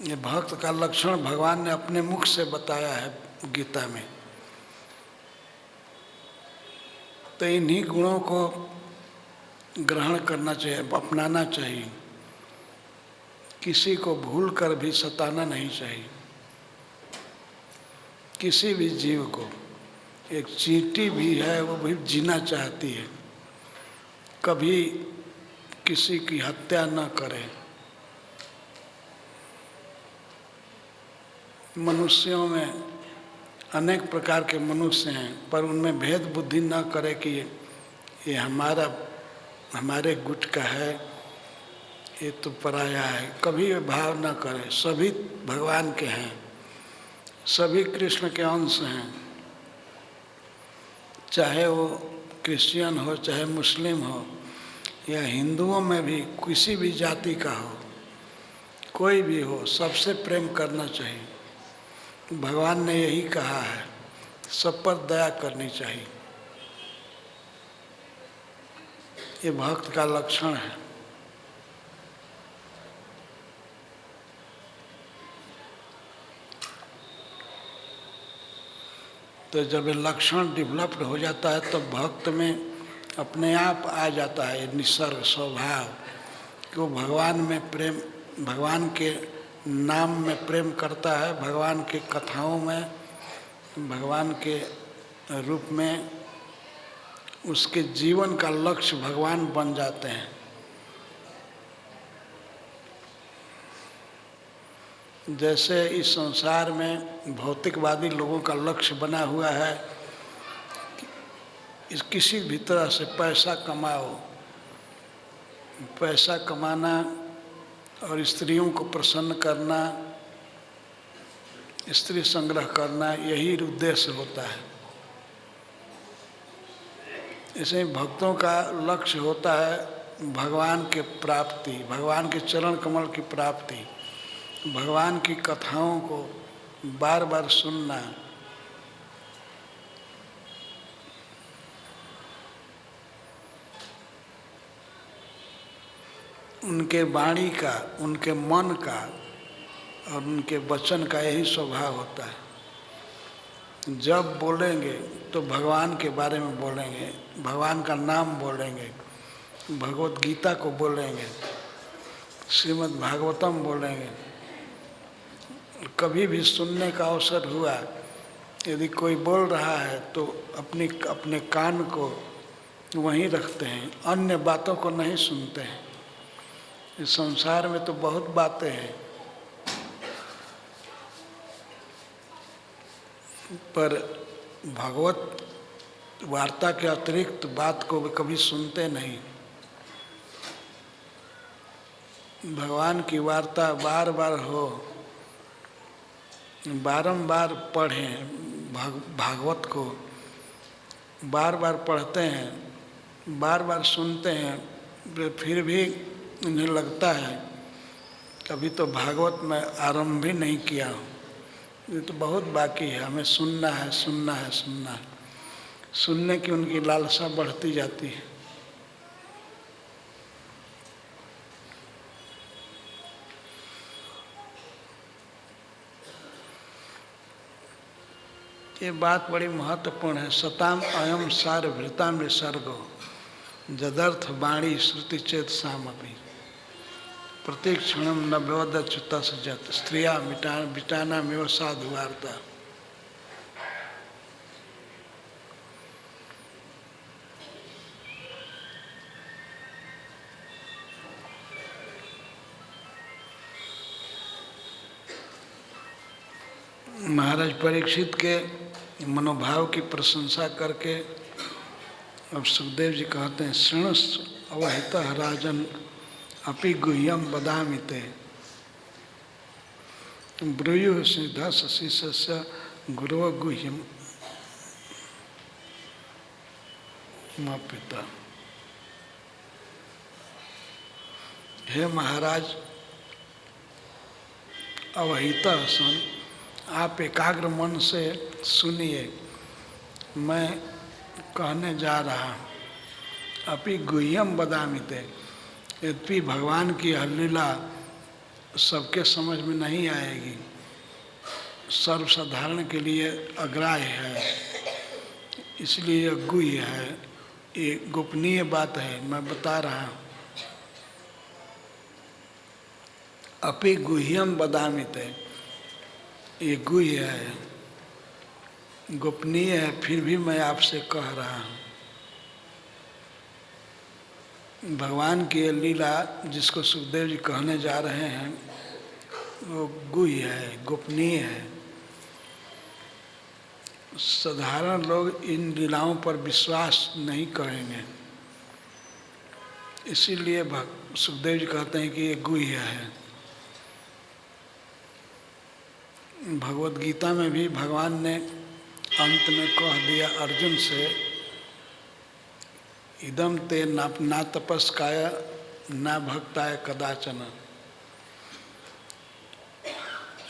ये भक्त का लक्षण भगवान ने अपने मुख से बताया है गीता में। तो इन्हीं गुणों को ग्रहण करना चाहिए, अपनाना चाहिए। किसी को भूल कर भी सताना नहीं चाहिए, किसी भी जीव को। एक चींटी भी है, वो भी जीना चाहती है, कभी किसी की हत्या न करे। मनुष्यों में अनेक प्रकार के मनुष्य हैं, पर उनमें भेद बुद्धि न करे कि ये हमारे गुट का है, ये तो पराया है, कभी भाव न करे। सभी भगवान के हैं, सभी कृष्ण के अंश हैं, चाहे वो क्रिश्चियन हो, चाहे मुस्लिम हो, या हिंदुओं में भी किसी भी जाति का हो, कोई भी हो, सबसे प्रेम करना चाहिए। भगवान ने यही कहा है, सब पर दया करनी चाहिए। ये भक्त का लक्षण है। तो जब ये लक्षण डेवलप्ड हो जाता है तो भक्त में अपने आप आ जाता है निसर्ग स्वभाव कि वो भगवान में प्रेम, भगवान के नाम में प्रेम करता है, भगवान के कथाओं में, भगवान के रूप में उसके जीवन का लक्ष्य भगवान बन जाते हैं। जैसे इस संसार में भौतिकवादी लोगों का लक्ष्य बना हुआ है कि किसी भी तरह से पैसा कमाओ, पैसा कमाना और स्त्रियों को प्रसन्न करना, स्त्री संग्रह करना, यही उद्देश्य होता है। ऐसे ही भक्तों का लक्ष्य होता है भगवान के प्राप्ति, भगवान के चरण कमल की प्राप्ति, भगवान की कथाओं को बार बार सुनना, उनके वाणी का, उनके मन का और उनके वचन का यही स्वभाव होता है। जब बोलेंगे तो भगवान के बारे में बोलेंगे, भगवान का नाम बोलेंगे, भगवत गीता को बोलेंगे, श्रीमद् भागवतम बोलेंगे। कभी भी सुनने का अवसर हुआ, यदि कोई बोल रहा है तो अपने कान को वहीं रखते हैं, अन्य बातों को नहीं सुनते हैं। इस संसार में तो बहुत बातें हैं, पर भगवत वार्ता के अतिरिक्त बात को कभी सुनते नहीं। भगवान की वार्ता बार बार हो, बारंबार पढ़ें, भागवत को बार बार पढ़ते हैं, बार बार सुनते हैं, फिर भी उन्हें लगता है कभी तो भागवत में आरंभ भी नहीं किया हूँ, ये तो बहुत बाकी है, हमें सुनना है, सुनना है, सुनना है। सुनने की उनकी लालसा बढ़ती जाती है। ये बात बड़ी महत्वपूर्ण है। सताम अयम सार भृताम विसर्गो जदर्थ वाणी श्रुति चेत सामपि प्रत्येक क्षणम नव्योदच्युतस जत स्त्रिया मिटाना मेव साधुवार्ता। महाराज परीक्षित के मनोभाव की प्रशंसा करके अब सुखदेव जी कहते हैं, शृणुस अवहितः राजन अपि गुह्यम वदामि ते ब्रूयुः सिद्धस्य शिष्यस्य गुरो गुह्यम पिता। हे महाराज, अवहितः सन, आप एकाग्र मन से सुनिए, मैं कहने जा रहा हूँ। अपि गुह्यम वदामि ते, यद्यपि भगवान की यह लीला सबके समझ में नहीं आएगी, सर्वसाधारण के लिए अग्राह्य है, इसलिए यह गुह्य है, ये गोपनीय बात है, मैं बता रहा हूँ। अपि गुह्यम वदामि ते, ये गुह्य है, गोपनीय है, फिर भी मैं आपसे कह रहा हूँ। भगवान की ये लीला जिसको सुखदेव जी कहने जा रहे हैं, वो गुह्य है, गोपनीय है। साधारण लोग इन लीलाओं पर विश्वास नहीं करेंगे, इसीलिए सुखदेव जी कहते हैं कि ये गुह्य है। भगवत गीता में भी भगवान ने अंत में कह दिया अर्जुन से, इदम ते ना तपस्काय ना भक्ताय कदाचन।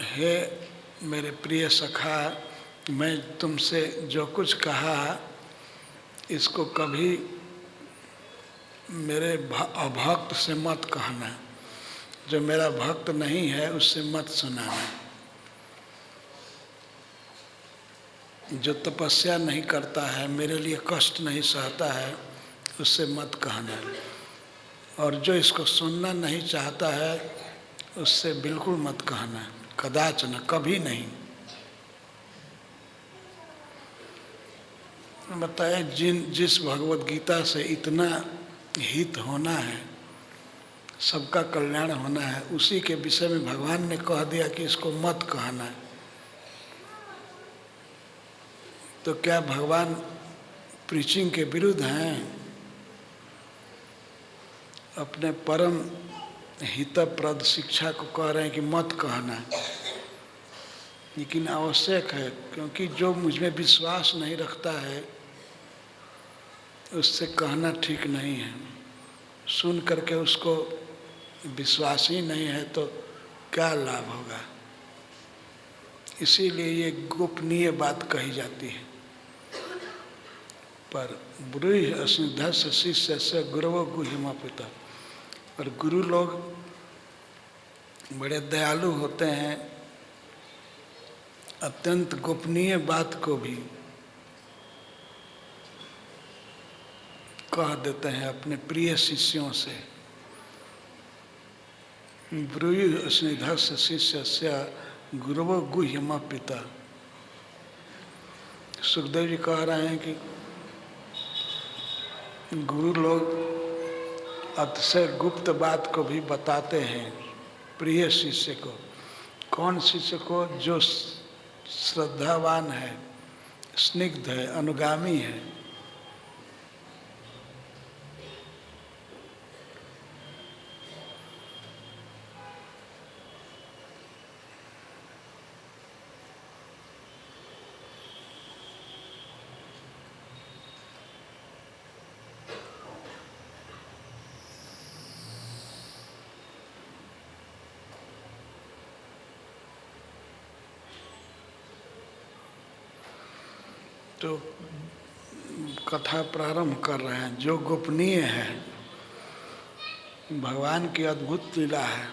हे मेरे प्रिय सखा, मैं तुमसे जो कुछ कहा इसको कभी मेरे अभक्त से मत कहना, जो मेरा भक्त नहीं है उससे मत सुनाना, जो तपस्या नहीं करता है, मेरे लिए कष्ट नहीं सहता है, उससे मत कहना, और जो इसको सुनना नहीं चाहता है उससे बिल्कुल मत कहना, कदाचन, कभी नहीं। बताए जिस भगवत गीता से इतना हित होना है, सबका कल्याण होना है, उसी के विषय में भगवान ने कह दिया कि इसको मत कहना है। तो क्या भगवान प्रीचिंग के विरुद्ध हैं? अपने परम हितप्रद शिक्षा को कह रहे हैं कि मत कहना, लेकिन आवश्यक है, क्योंकि जो मुझ में विश्वास नहीं रखता है उससे कहना ठीक नहीं है। सुन करके उसको विश्वास ही नहीं है तो क्या लाभ होगा। इसीलिए ये गोपनीय बात कही जाती है। पर ब्रूहि असिद्धस्य शिष्य से गुरवो गुह्यमापिता, पर गुरु लोग बड़े दयालु होते हैं, अत्यंत गोपनीय बात को भी कह देते हैं अपने प्रिय शिष्यों से। ब्रूयु स्निधस्य शिष्यस्य गुरवो गुह्यमपिता। सुखदेव जी कह रहे हैं कि गुरु लोग अतिशय गुप्त बात को भी बताते हैं प्रिय शिष्य को। कौन शिष्य को? जो श्रद्धावान है, स्निग्ध है, अनुगामी है। तो कथा प्रारंभ कर रहे हैं। जो गोपनीय है, भगवान की अद्भुत लीला है,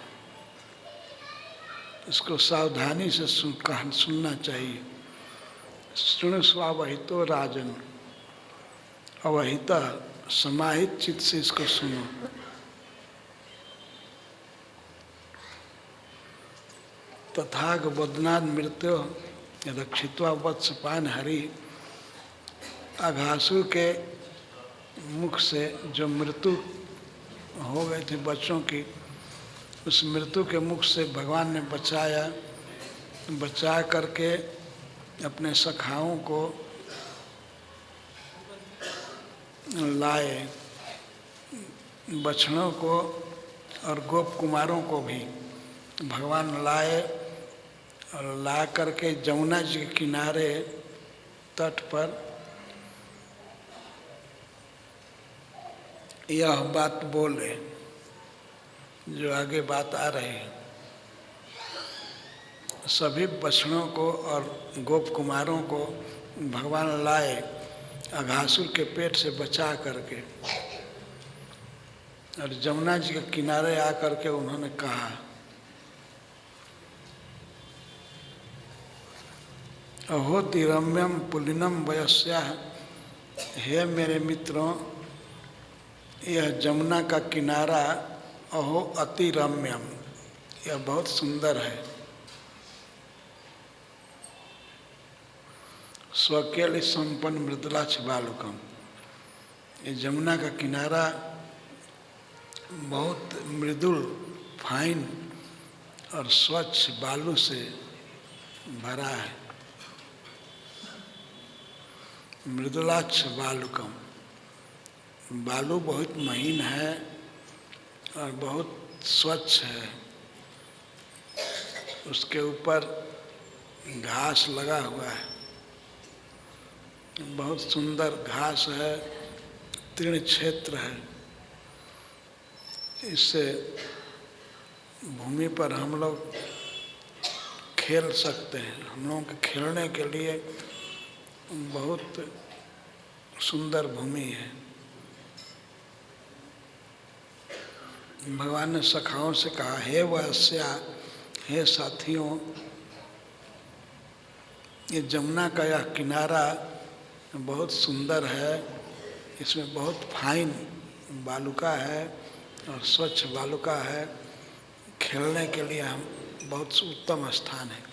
इसको सावधानी से सुनना चाहिए। सुन स्वावहितो राजन, अवहिता समाहित चित्त से इसको सुनो। तथाग बदनाद मृत्यु रक्षित्वा वत्सपान हरि। अघासुर के मुख से जो मृत्यु हो गई थी बच्चों की, उस मृत्यु के मुख से भगवान ने बचाया। बचा करके अपने सखाओं को लाए, बछड़ों को और गोप कुमारों को भी भगवान लाए और ला करके जमुना जी के किनारे तट पर यह बात बोले जो आगे बात आ रही है। सभी बछड़ों को और गोप कुमारों को भगवान लाए अघासुर के पेट से बचा करके, और जमुना जी के किनारे आकर के उन्होंने कहा, अहोति रम्यम पुलिनम वयस्याः। हे मेरे मित्रों, यह जमुना का किनारा अहो अति रम्यम, यह बहुत सुंदर है। स्वकेल संपन्न मृदुलाक्ष बालुकम, ये जमुना का किनारा बहुत मृदुल, फाइन और स्वच्छ बालू से भरा है। मृदुलाक्ष बालुकम, बालू बहुत महीन है और बहुत स्वच्छ है। उसके ऊपर घास लगा हुआ है, बहुत सुंदर घास है, तीर्ण क्षेत्र है। इससे भूमि पर हम लोग खेल सकते हैं। हम लोगों के खेलने के लिए बहुत सुंदर भूमि है। भगवान ने सखाओं से कहा, हे वत्स्या, हे साथियों, ये जमुना का यह किनारा बहुत सुंदर है। इसमें बहुत फाइन बालुका है और स्वच्छ बालुका है। खेलने के लिए हम बहुत उत्तम स्थान है।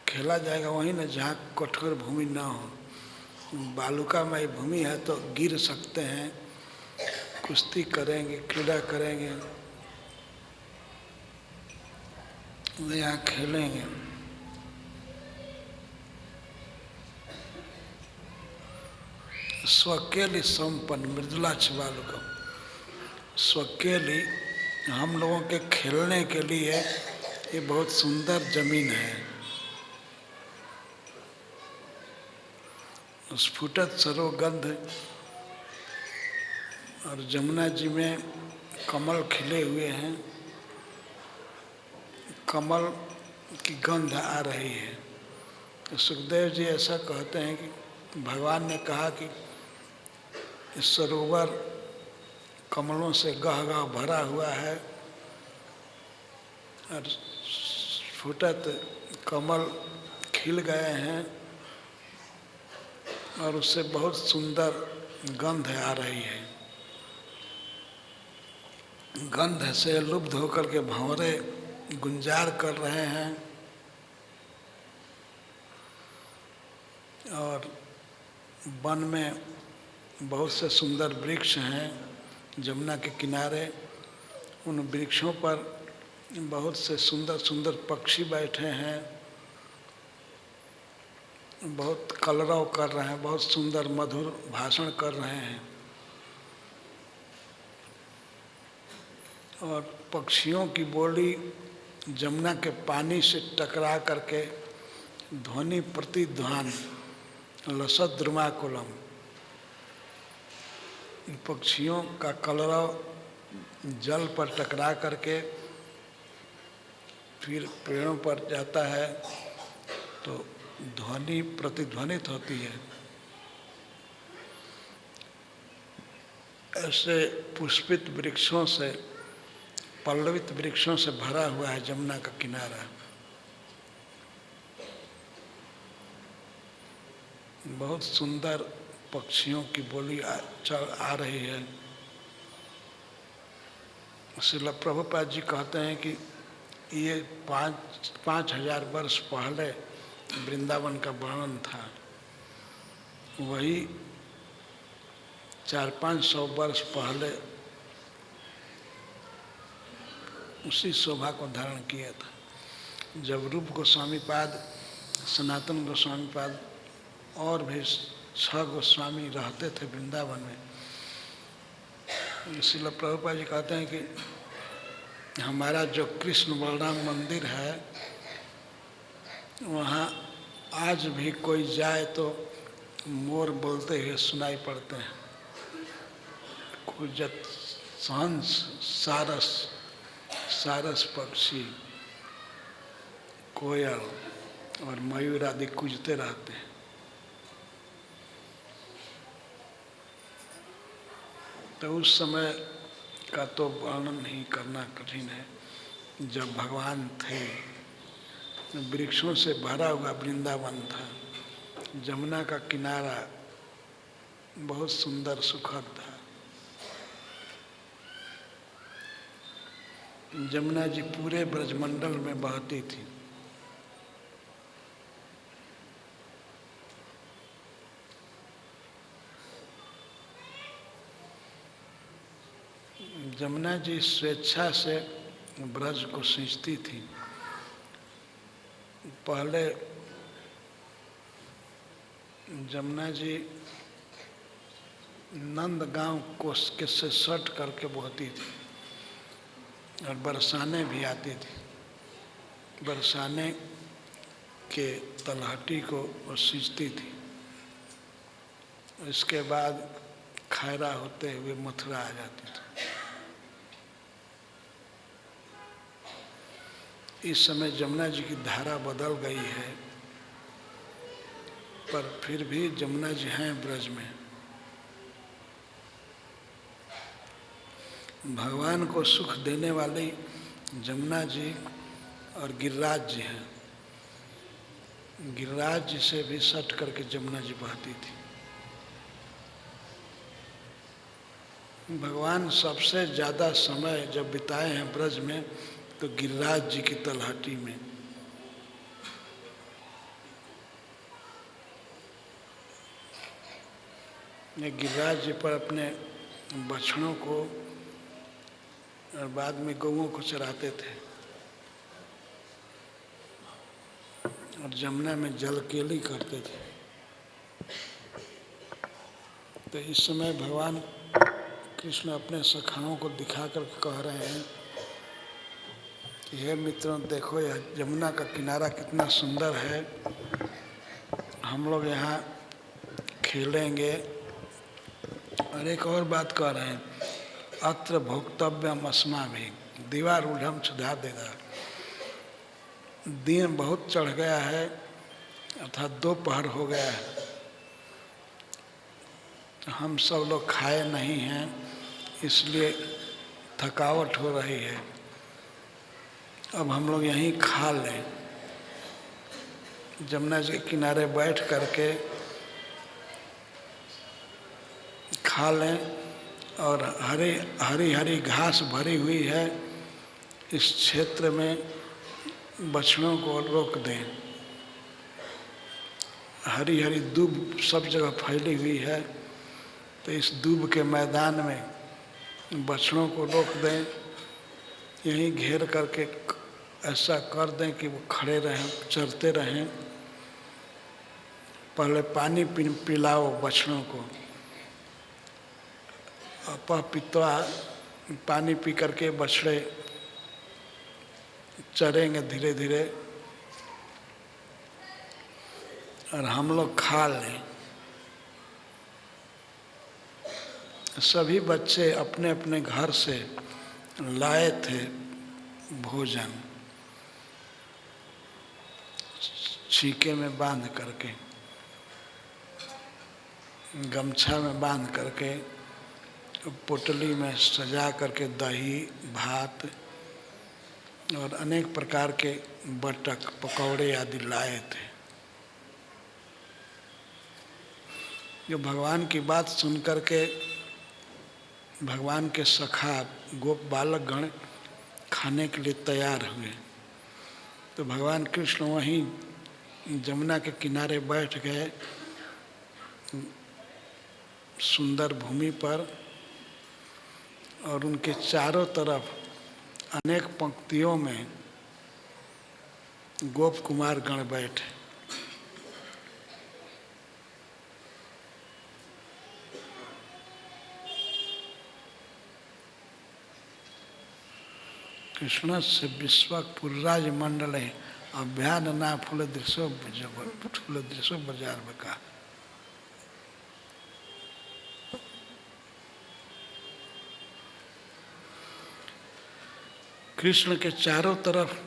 खेला जाएगा वहीं न जहाँ कठोर भूमि ना हो। बालुकामय भूमि है तो गिर सकते हैं, कुश्ती करेंगे, क्रीड़ा करेंगे, यहाँ खेलेंगे। स्वकेली संपन्न मृदुलाक्ष बालुकम, स्वकेली हम लोगों के खेलने के लिए ये बहुत सुंदर जमीन है। स्फुटत सरोगंध, और जमुना जी में कमल खिले हुए हैं, कमल की गंध आ रही है। तो सुखदेव जी ऐसा कहते हैं कि भगवान ने कहा कि इस सरोवर कमलों से गह गह भरा हुआ है और फुटत कमल खिल गए हैं और उससे बहुत सुंदर गंध आ रही है। गंध से लुब्ध होकर के भंवरे गुंजार कर रहे हैं और वन में बहुत से सुंदर वृक्ष हैं जमुना के किनारे। उन वृक्षों पर बहुत से सुंदर सुंदर पक्षी बैठे हैं, बहुत कलरव कर रहे हैं, बहुत सुंदर मधुर भाषण कर रहे हैं। और पक्षियों की बोली जमुना के पानी से टकरा करके ध्वनि प्रतिध्वनि लसद्रुमाकुलम, पक्षियों का कलरव जल पर टकरा करके फिर पेड़ों पर जाता है तो ध्वनि प्रतिध्वनित होती है। ऐसे पुष्पित वृक्षों से, पल्लवित वृक्षों से भरा हुआ है जमुना का किनारा। बहुत सुंदर पक्षियों की बोली आ रही है। श्रील प्रभुपाद जी कहते हैं कि ये 5,000 वर्ष पहले वृंदावन का वर्णन था, वही 400-500 वर्ष पहले उसी शोभा को धारण किया था जब रूप गोस्वामी पाद, सनातन गोस्वामी पाद और भी 6 गोस्वामी रहते थे वृंदावन में। श्रील प्रभुपाद जी कहते हैं कि हमारा जो कृष्ण बलराम मंदिर है वहाँ आज भी कोई जाए तो मोर बोलते हुए सुनाई पड़ते हैं। कुजत हंस, सारस, सारस पक्षी, कोयल और मयूर आदि कूजते रहते हैं। तो उस समय का तो वर्णन नहीं करना कठिन है जब भगवान थे, वृक्षों से भरा हुआ वृंदावन था, जमुना का किनारा बहुत सुंदर सुखद था। जमुना जी पूरे ब्रजमंडल में बहती थी। जमुना जी स्वेच्छा से ब्रज को सींचती थी। पहले जमुना जी नंदगांव को से सट करके बहती थी और बरसाने भी आती थी। बरसाने के तलहटी को वो सींचती थी। इसके बाद खैरा होते हुए मथुरा आ जाती थी। इस समय जमुना जी की धारा बदल गई है, पर फिर भी जमुना जी हैं ब्रज में। भगवान को सुख देने वाली जमुना जी और गिरिराज जी हैं। गिरिराज जी से भी सट करके जमुना जी बहती थी। भगवान सबसे ज़्यादा समय जब बिताए हैं ब्रज में तो गिरिराज जी की तलहटी में। ये गिरिराज जी पर अपने बछड़ों को और बाद में गौओं को चराते थे और जमुना में जल केली करते थे। तो इस समय भगवान कृष्ण अपने सखाओं को दिखा कर कह रहे हैं कि हे मित्रों, देखो यह जमुना का किनारा कितना सुंदर है, हम लोग यहाँ खेलेंगे। और एक और बात कह रहे हैं, अत्र भोक्तव्यम अस्माभिः दिवारूढ़म क्षुधा देगा। दिन बहुत चढ़ गया है, अर्थात दोपहर हो गया है, हम सब लोग खाए नहीं हैं, इसलिए थकावट हो रही है। अब हम लोग यहीं खा लें, जमुना जी के किनारे बैठ करके खा लें और हरी हरी घास भरी हुई है, इस क्षेत्र में बछड़ों को रोक दें। हरी हरी दूब सब जगह फैली हुई है, तो इस दूब के मैदान में बछड़ों को रोक दें, यहीं घेर करके ऐसा कर दें कि वो खड़े रहें, चरते रहें। पहले पानी पिलाओ बछड़ों को, अपपित्वा पानी पी करके बछड़े चरेंगे धीरे धीरे, और हम लोग खा लें। सभी बच्चे अपने अपने घर से लाए थे भोजन, छीके में बांध करके, गमछा में बांध करके, पोटली में सजा करके दही भात और अनेक प्रकार के बटक पकौड़े आदि लाए थे। जो भगवान की बात सुन करके भगवान के सखा गोप बालक गण खाने के लिए तैयार हुए, तो भगवान कृष्ण वहीं जमुना के किनारे बैठ गए, सुंदर भूमि पर, और उनके चारों तरफ अनेक पंक्तियों में गोप कुमार गण बैठे। कृष्ण से विश्वक पुरराज मंडल अभ्यानना फूल दृश्यो बाजार में कहा। कृष्ण के चारों तरफ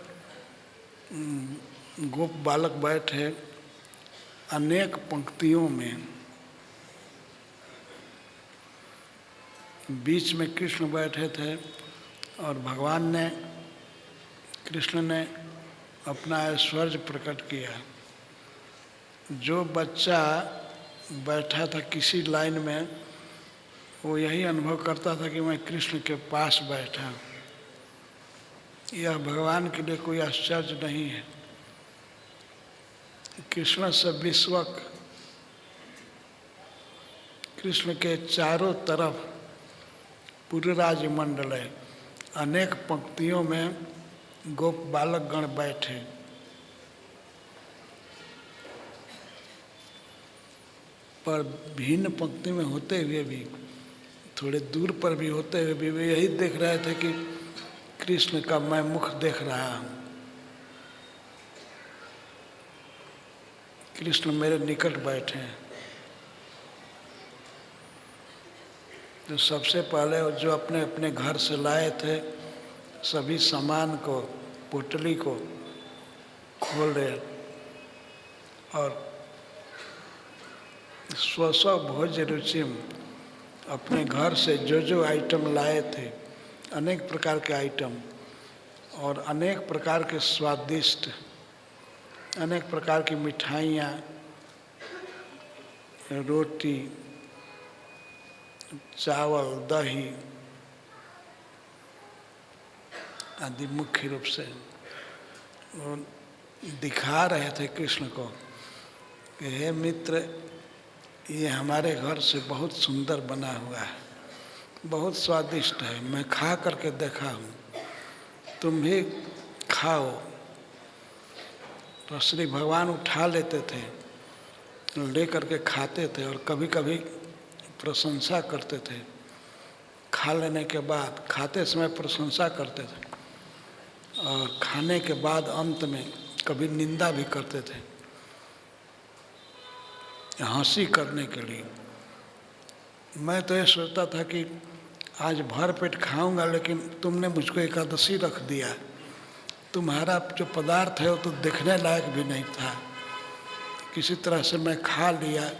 गोप बालक बैठे अनेक पंक्तियों में, बीच में कृष्ण बैठे थे, और भगवान ने कृष्ण ने अपना ऐश्वर्य प्रकट किया। जो बच्चा बैठा था किसी लाइन में, वो यही अनुभव करता था कि मैं कृष्ण के पास बैठा। यह भगवान के लिए कोई आश्चर्य नहीं है। कृष्ण से विश्वक, कृष्ण के चारों तरफ पुरराज मंडल है, अनेक पंक्तियों में गोप बालक गण बैठे। पर भिन्न पंक्ति में होते हुए भी, थोड़े दूर पर भी होते हुए भी, वे यही देख रहे थे कि कृष्ण का मैं मुख देख रहा हूँ, कृष्ण मेरे निकट बैठे हैं। तो सबसे पहले जो अपने अपने घर से लाए थे सभी सामान को, पोटली को खोल रहे, और स्व भोज रुचिम, अपने घर से जो जो आइटम लाए थे, अनेक प्रकार के आइटम और अनेक प्रकार के स्वादिष्ट, अनेक प्रकार की मिठाइयाँ, रोटी, चावल, दही आदि मुख्य रूप से वो दिखा रहे थे कृष्ण को कि हे मित्र, ये हमारे घर से बहुत सुंदर बना हुआ है, बहुत स्वादिष्ट है, मैं खा करके देखा हूँ, तुम भी खाओ। तो श्री भगवान उठा लेते थे, ले करके खाते थे, और कभी कभी प्रशंसा करते थे। खा लेने के बाद, खाते समय प्रशंसा करते थे, और खाने के बाद अंत में कभी निंदा भी करते थे, हंसी करने के लिए। मैं तो ये सोचता था कि आज भर पेट खाऊंगा, लेकिन तुमने मुझको एकादशी रख दिया, तुम्हारा जो पदार्थ है वो तो देखने लायक भी नहीं था, किसी तरह से मैं खा लिया।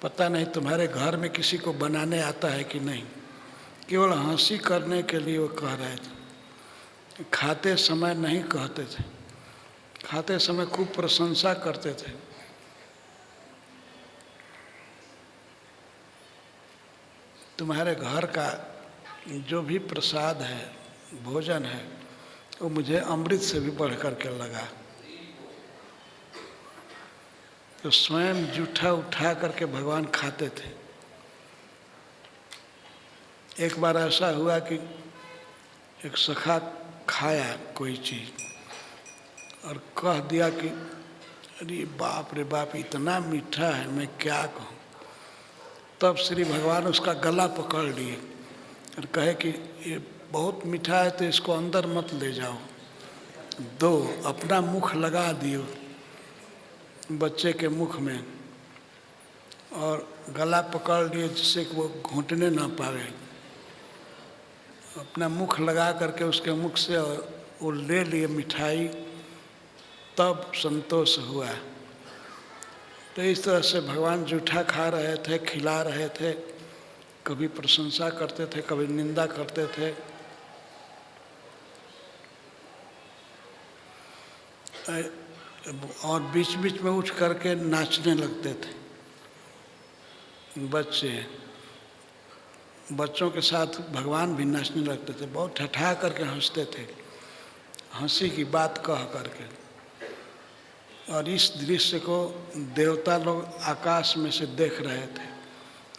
पता नहीं तुम्हारे घर में किसी को बनाने आता है कि नहीं, केवल हंसी करने के लिए वो कह रहे थे। खाते समय नहीं कहते थे, खाते समय खूब प्रशंसा करते थे। तुम्हारे घर का जो भी प्रसाद है, भोजन है, वो मुझे अमृत से भी बढ़ कर के लगा। तो स्वयं जूठा उठा करके भगवान खाते थे। एक बार ऐसा हुआ कि एक सखा खाया कोई चीज़ और कह दिया कि अरे बाप रे बाप, इतना मीठा है, मैं क्या कहूँ। तब श्री भगवान उसका गला पकड़ लिए और कहे कि ये बहुत मीठा है तो इसको अंदर मत ले जाओ, दो, अपना मुख लगा दियो बच्चे के मुख में, और गला पकड़ लिए जिससे कि वो घुटने ना पावे। अपना मुख लगा करके उसके मुख से वो ले लिए मिठाई, तब संतोष हुआ। तो इस तरह से भगवान जूठा खा रहे थे, खिला रहे थे, कभी प्रशंसा करते थे, कभी निंदा करते थे। और बीच बीच में उठ करके नाचने लगते थे बच्चे। बच्चों के साथ भगवान भी नाचने लगते थे, बहुत ठठा करके हंसते थे, हंसी की बात कह करके। और इस दृश्य को देवता लोग आकाश में से देख रहे थे,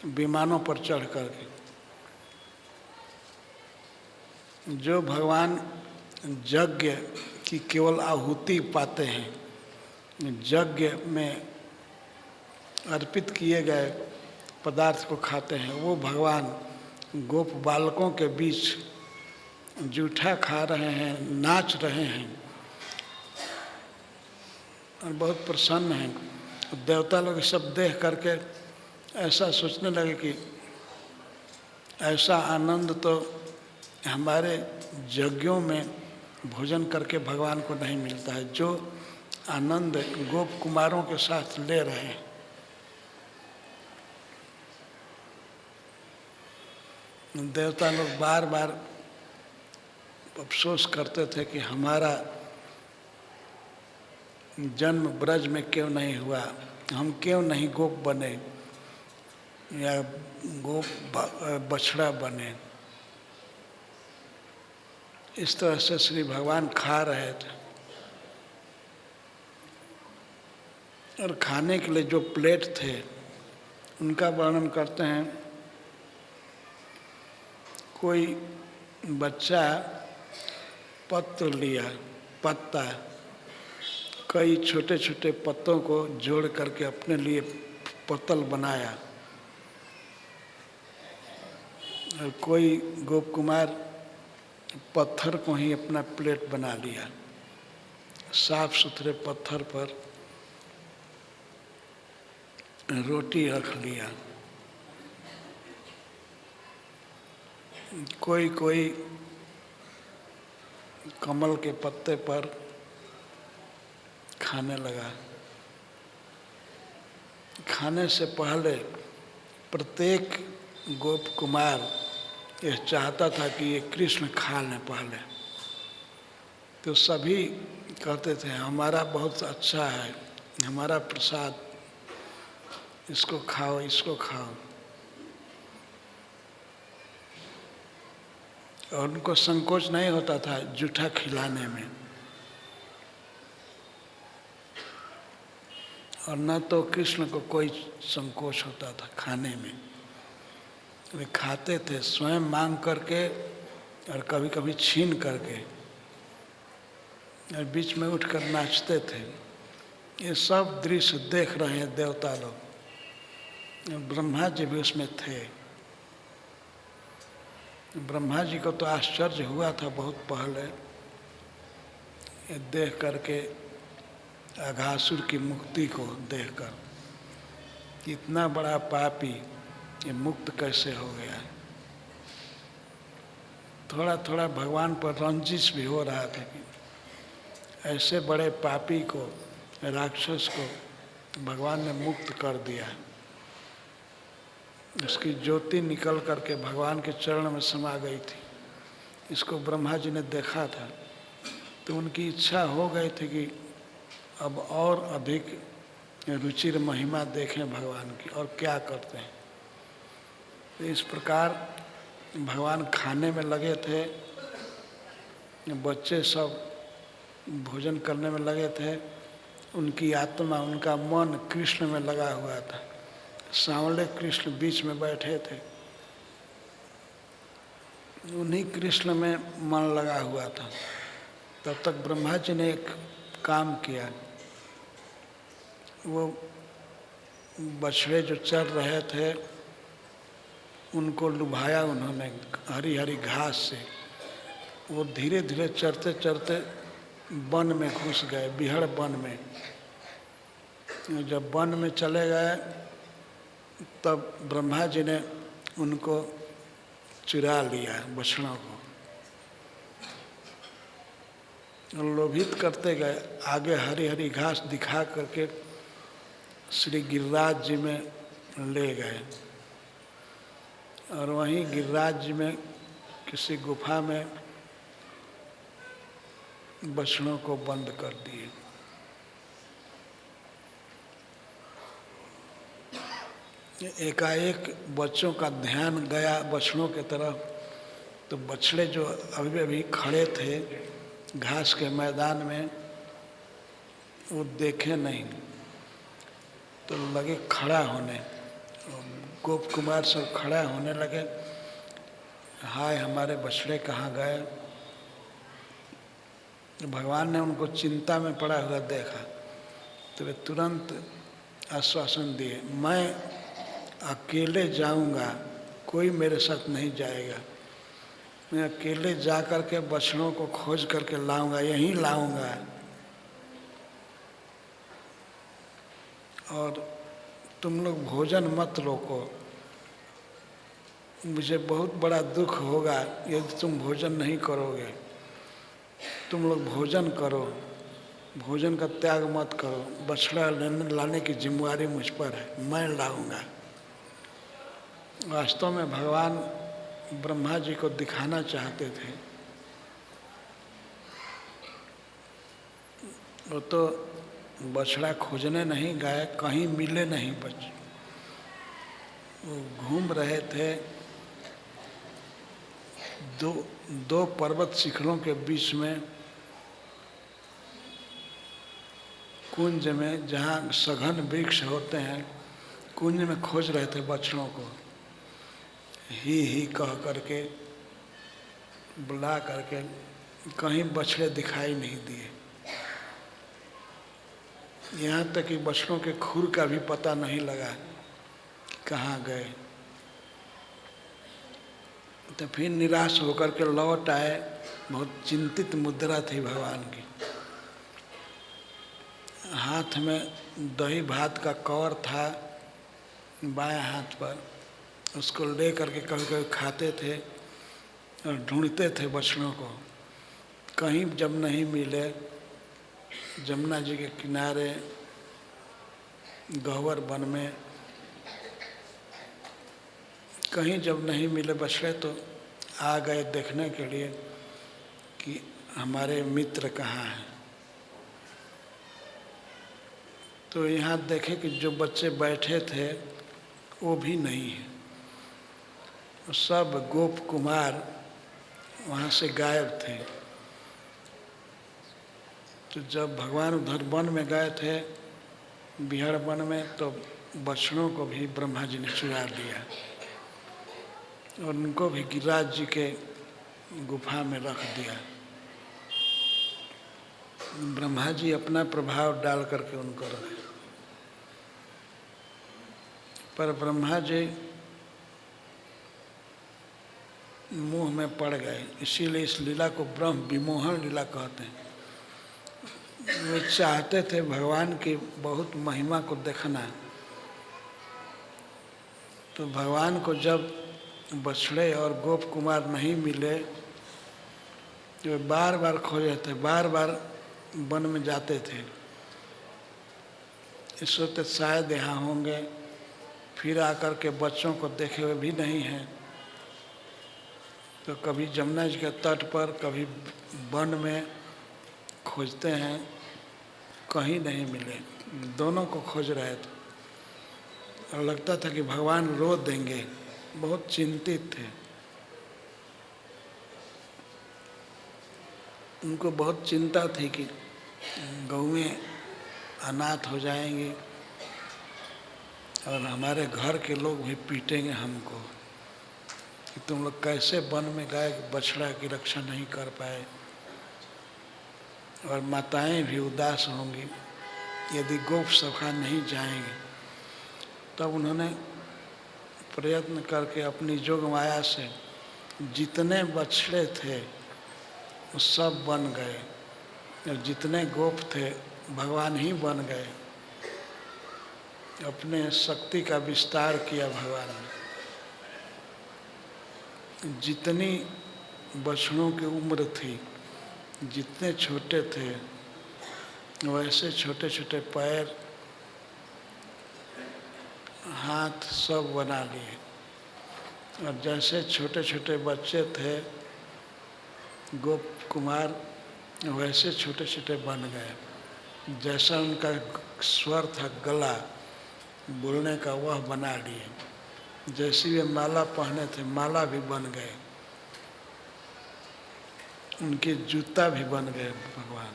विमानों पर चढ़ करके। जो भगवान यज्ञ की केवल आहुति पाते हैं, यज्ञ में अर्पित किए गए पदार्थ को खाते हैं, वो भगवान गोप बालकों के बीच जूठा खा रहे हैं, नाच रहे हैं और बहुत प्रसन्न हैं। देवता लोग सब देख करके ऐसा सोचने लगे कि ऐसा आनंद तो हमारे यज्ञों में भोजन करके भगवान को नहीं मिलता है, जो आनंद गोप कुमारों के साथ ले रहे हैं। देवता लोग बार बार अफसोस करते थे कि हमारा जन्म ब्रज में क्यों नहीं हुआ, हम क्यों नहीं गोप बने या गोप बछड़ा बने। इस तरह से श्री भगवान खा रहे थे। और खाने के लिए जो प्लेट थे उनका वर्णन करते हैं। कोई बच्चा पत्र लिया, पत्ता, कई छोटे छोटे पत्तों को जोड़ करके अपने लिए पत्तल बनाया। और कोई गोप कुमार पत्थर को ही अपना प्लेट बना लिया, साफ सुथरे पत्थर पर रोटी रख लिया। कोई कोई कमल के पत्ते पर खाने लगा। खाने से पहले प्रत्येक गोप कुमार यह चाहता था कि ये कृष्ण खा लें पहले। तो सभी कहते थे हमारा बहुत अच्छा है, हमारा प्रसाद, इसको खाओ, इसको खाओ। और उनको संकोच नहीं होता था जूठा खिलाने में। और न तो कृष्ण को कोई संकोच होता था खाने में। वे खाते थे स्वयं मांग करके और कभी कभी छीन करके, और बीच में उठकर नाचते थे। ये सब दृश्य देख रहे हैं देवता लोग। ब्रह्मा जी भी उसमें थे। ब्रह्मा जी को तो आश्चर्य हुआ था बहुत पहले, ये देख करके अघासुर की मुक्ति को देखकर, इतना बड़ा पापी ये मुक्त कैसे हो गया। थोड़ा थोड़ा भगवान पर रंजिश भी हो रहा था कि ऐसे बड़े पापी को, राक्षस को भगवान ने मुक्त कर दिया। उसकी ज्योति निकल करके भगवान के चरण में समा गई थी। इसको ब्रह्मा जी ने देखा था तो उनकी इच्छा हो गई थी कि अब और अधिक रुचिर महिमा देखें भगवान की और क्या करते हैं। तो इस प्रकार भगवान खाने में लगे थे, बच्चे सब भोजन करने में लगे थे, उनकी आत्मा, उनका मन कृष्ण में लगा हुआ था। सांवले कृष्ण बीच में बैठे थे, उन्हीं कृष्ण में मन लगा हुआ था। तब तक ब्रह्मा जी ने एक काम किया, वो बछड़े जो चर रहे थे उनको लुभाया उन्होंने हरी हरी घास से। वो धीरे धीरे चरते चरते वन में घुस गए, बिहड़ वन में। जब वन में चले गए तब ब्रह्मा जी ने उनको चुरा लिया, बछड़ों को। लोभित करते गए, आगे हरी हरी घास दिखा करके श्री गिरिराज जी में ले गए और वहीं गिरिराज जी में किसी गुफा में बछड़ों को बंद कर दिए। एकाएक बच्चों का ध्यान गया बछड़ों की तरफ, तो बछड़े जो अभी अभी खड़े थे घास के मैदान में, वो देखे नहीं तो लगे खड़ा होने। गोप कुमार सब खड़ा होने लगे, हाय हमारे बछड़े कहाँ गए। भगवान ने उनको चिंता में पड़ा हुआ देखा तो वे तुरंत आश्वासन दिए, मैं अकेले जाऊंगा, कोई मेरे साथ नहीं जाएगा। मैं अकेले जा कर के बछड़ों को खोज करके लाऊंगा, यहीं लाऊंगा। और तुम लोग भोजन मत रोको, मुझे बहुत बड़ा दुख होगा यदि तुम भोजन नहीं करोगे। तुम लोग भोजन करो, भोजन का त्याग मत करो। बछड़ा लाने की जिम्मेवारी मुझ पर है, मैं लाऊंगा। वास्तव में भगवान ब्रह्मा जी को दिखाना चाहते थे। वो तो बछड़ा खोजने नहीं गए, कहीं मिले नहीं बच्चे। वो घूम रहे थे दो पर्वत शिखरों के बीच में, कुंज में, जहाँ सघन वृक्ष होते हैं, कुंज में खोज रहे थे बछड़ों को। ही कह करके बुला करके कहीं बछड़े दिखाई नहीं दिए। यहाँ तक कि बछड़ों के खुर का भी पता नहीं लगा कहाँ गए। तो फिर निराश होकर के लौट आए। बहुत चिंतित मुद्रा थी भगवान की। हाथ में दही भात का कौर था बाएं हाथ पर, उसको ले करके कभी कभी खाते थे और ढूंढते थे बछड़ों को। कहीं जब नहीं मिले, जमुना जी के किनारे गह्वर वन में कहीं जब नहीं मिले बछड़े, तो आ गए देखने के लिए कि हमारे मित्र कहाँ हैं। तो यहाँ देखे कि जो बच्चे बैठे थे वो भी नहीं है, सब गोप कुमार वहाँ से गायब थे। तो जब भगवान उधर वन में गए थे, बिहार वन में, तो बछड़ों को भी ब्रह्मा जी ने चुरा लिया और उनको भी गिरिराज जी के गुफा में रख दिया। ब्रह्मा जी अपना प्रभाव डाल करके उनको रखे, पर ब्रह्मा जी मोह में पड़ गए। इसीलिए इस लीला को ब्रह्म विमोहन लीला कहते हैं। वे चाहते थे भगवान की बहुत महिमा को देखना, तो भगवान को जब बछड़े और गोप कुमार नहीं मिले, तो बार बार खोजे थे, बार बार वन में जाते थे। इस वक्त शायद यहाँ होंगे, फिर आकर के बच्चों को देखे हुए भी नहीं हैं। तो कभी जमुना जी के तट पर, कभी वन में खोजते हैं, कहीं नहीं मिले। दोनों को खोज रहे थे और लगता था कि भगवान रो देंगे बहुत चिंतित थे। उनको बहुत चिंता थी कि गौएं अनाथ हो जाएंगी और हमारे घर के लोग भी पीटेंगे हमको कि तुम लोग कैसे वन में गाय बछड़ा की रक्षा नहीं कर पाए, और माताएं भी उदास होंगी यदि गोप सखा नहीं जाएंगे। तब उन्होंने प्रयत्न करके अपनी जोग माया से जितने बछड़े थे वो सब बन गए, और जितने गोप थे भगवान ही बन गए। अपने शक्ति का विस्तार किया भगवान ने। जितनी बछड़ों की उम्र थी, जितने छोटे थे, वैसे छोटे छोटे पैर हाथ सब बना लिए, और जैसे छोटे छोटे बच्चे थे गोप कुमार वैसे छोटे छोटे बन गए। जैसा उनका स्वर था गला बोलने का वह बना लिए, जैसी वे माला पहने थे माला भी बन गए, उनके जूता भी बन गए भगवान।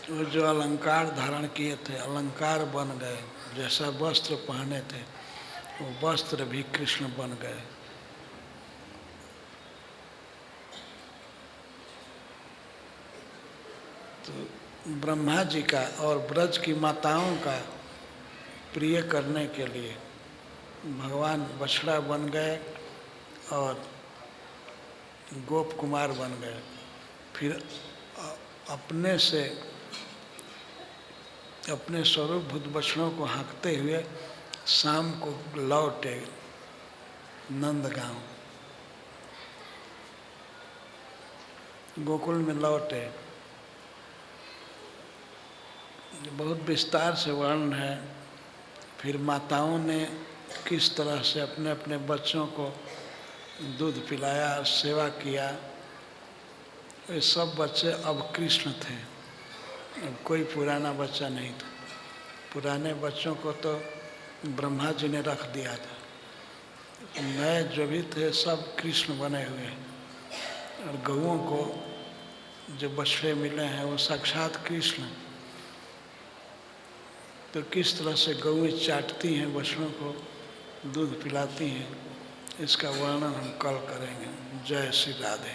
वो जो अलंकार धारण किए थे अलंकार बन गए, जैसा वस्त्र पहने थे वो वस्त्र भी कृष्ण बन गए। तो ब्रह्मा जी का और ब्रज की माताओं का प्रिय करने के लिए भगवान बछड़ा बन गए और गोप कुमार बन गए। फिर अपने से अपने स्वरूपभूत बछड़ों को हाँकते हुए शाम को लौटे नंदगांव, गोकुल में लौटे। बहुत विस्तार से वर्णन है। फिर माताओं ने किस तरह से अपने अपने बच्चों को दूध पिलाया, सेवा किया। ये सब बच्चे अब कृष्ण थे, अब कोई पुराना बच्चा नहीं था। पुराने बच्चों को तो ब्रह्मा जी ने रख दिया था, नए जो भी थे सब कृष्ण बने हुए। और गौओं को जो बछड़े मिले हैं वो साक्षात कृष्ण। तो किस तरह से गौएं चाटती हैं बछड़ों को, दूध पिलाती हैं, इसका वर्णन हम कल करेंगे। जय श्री राधे।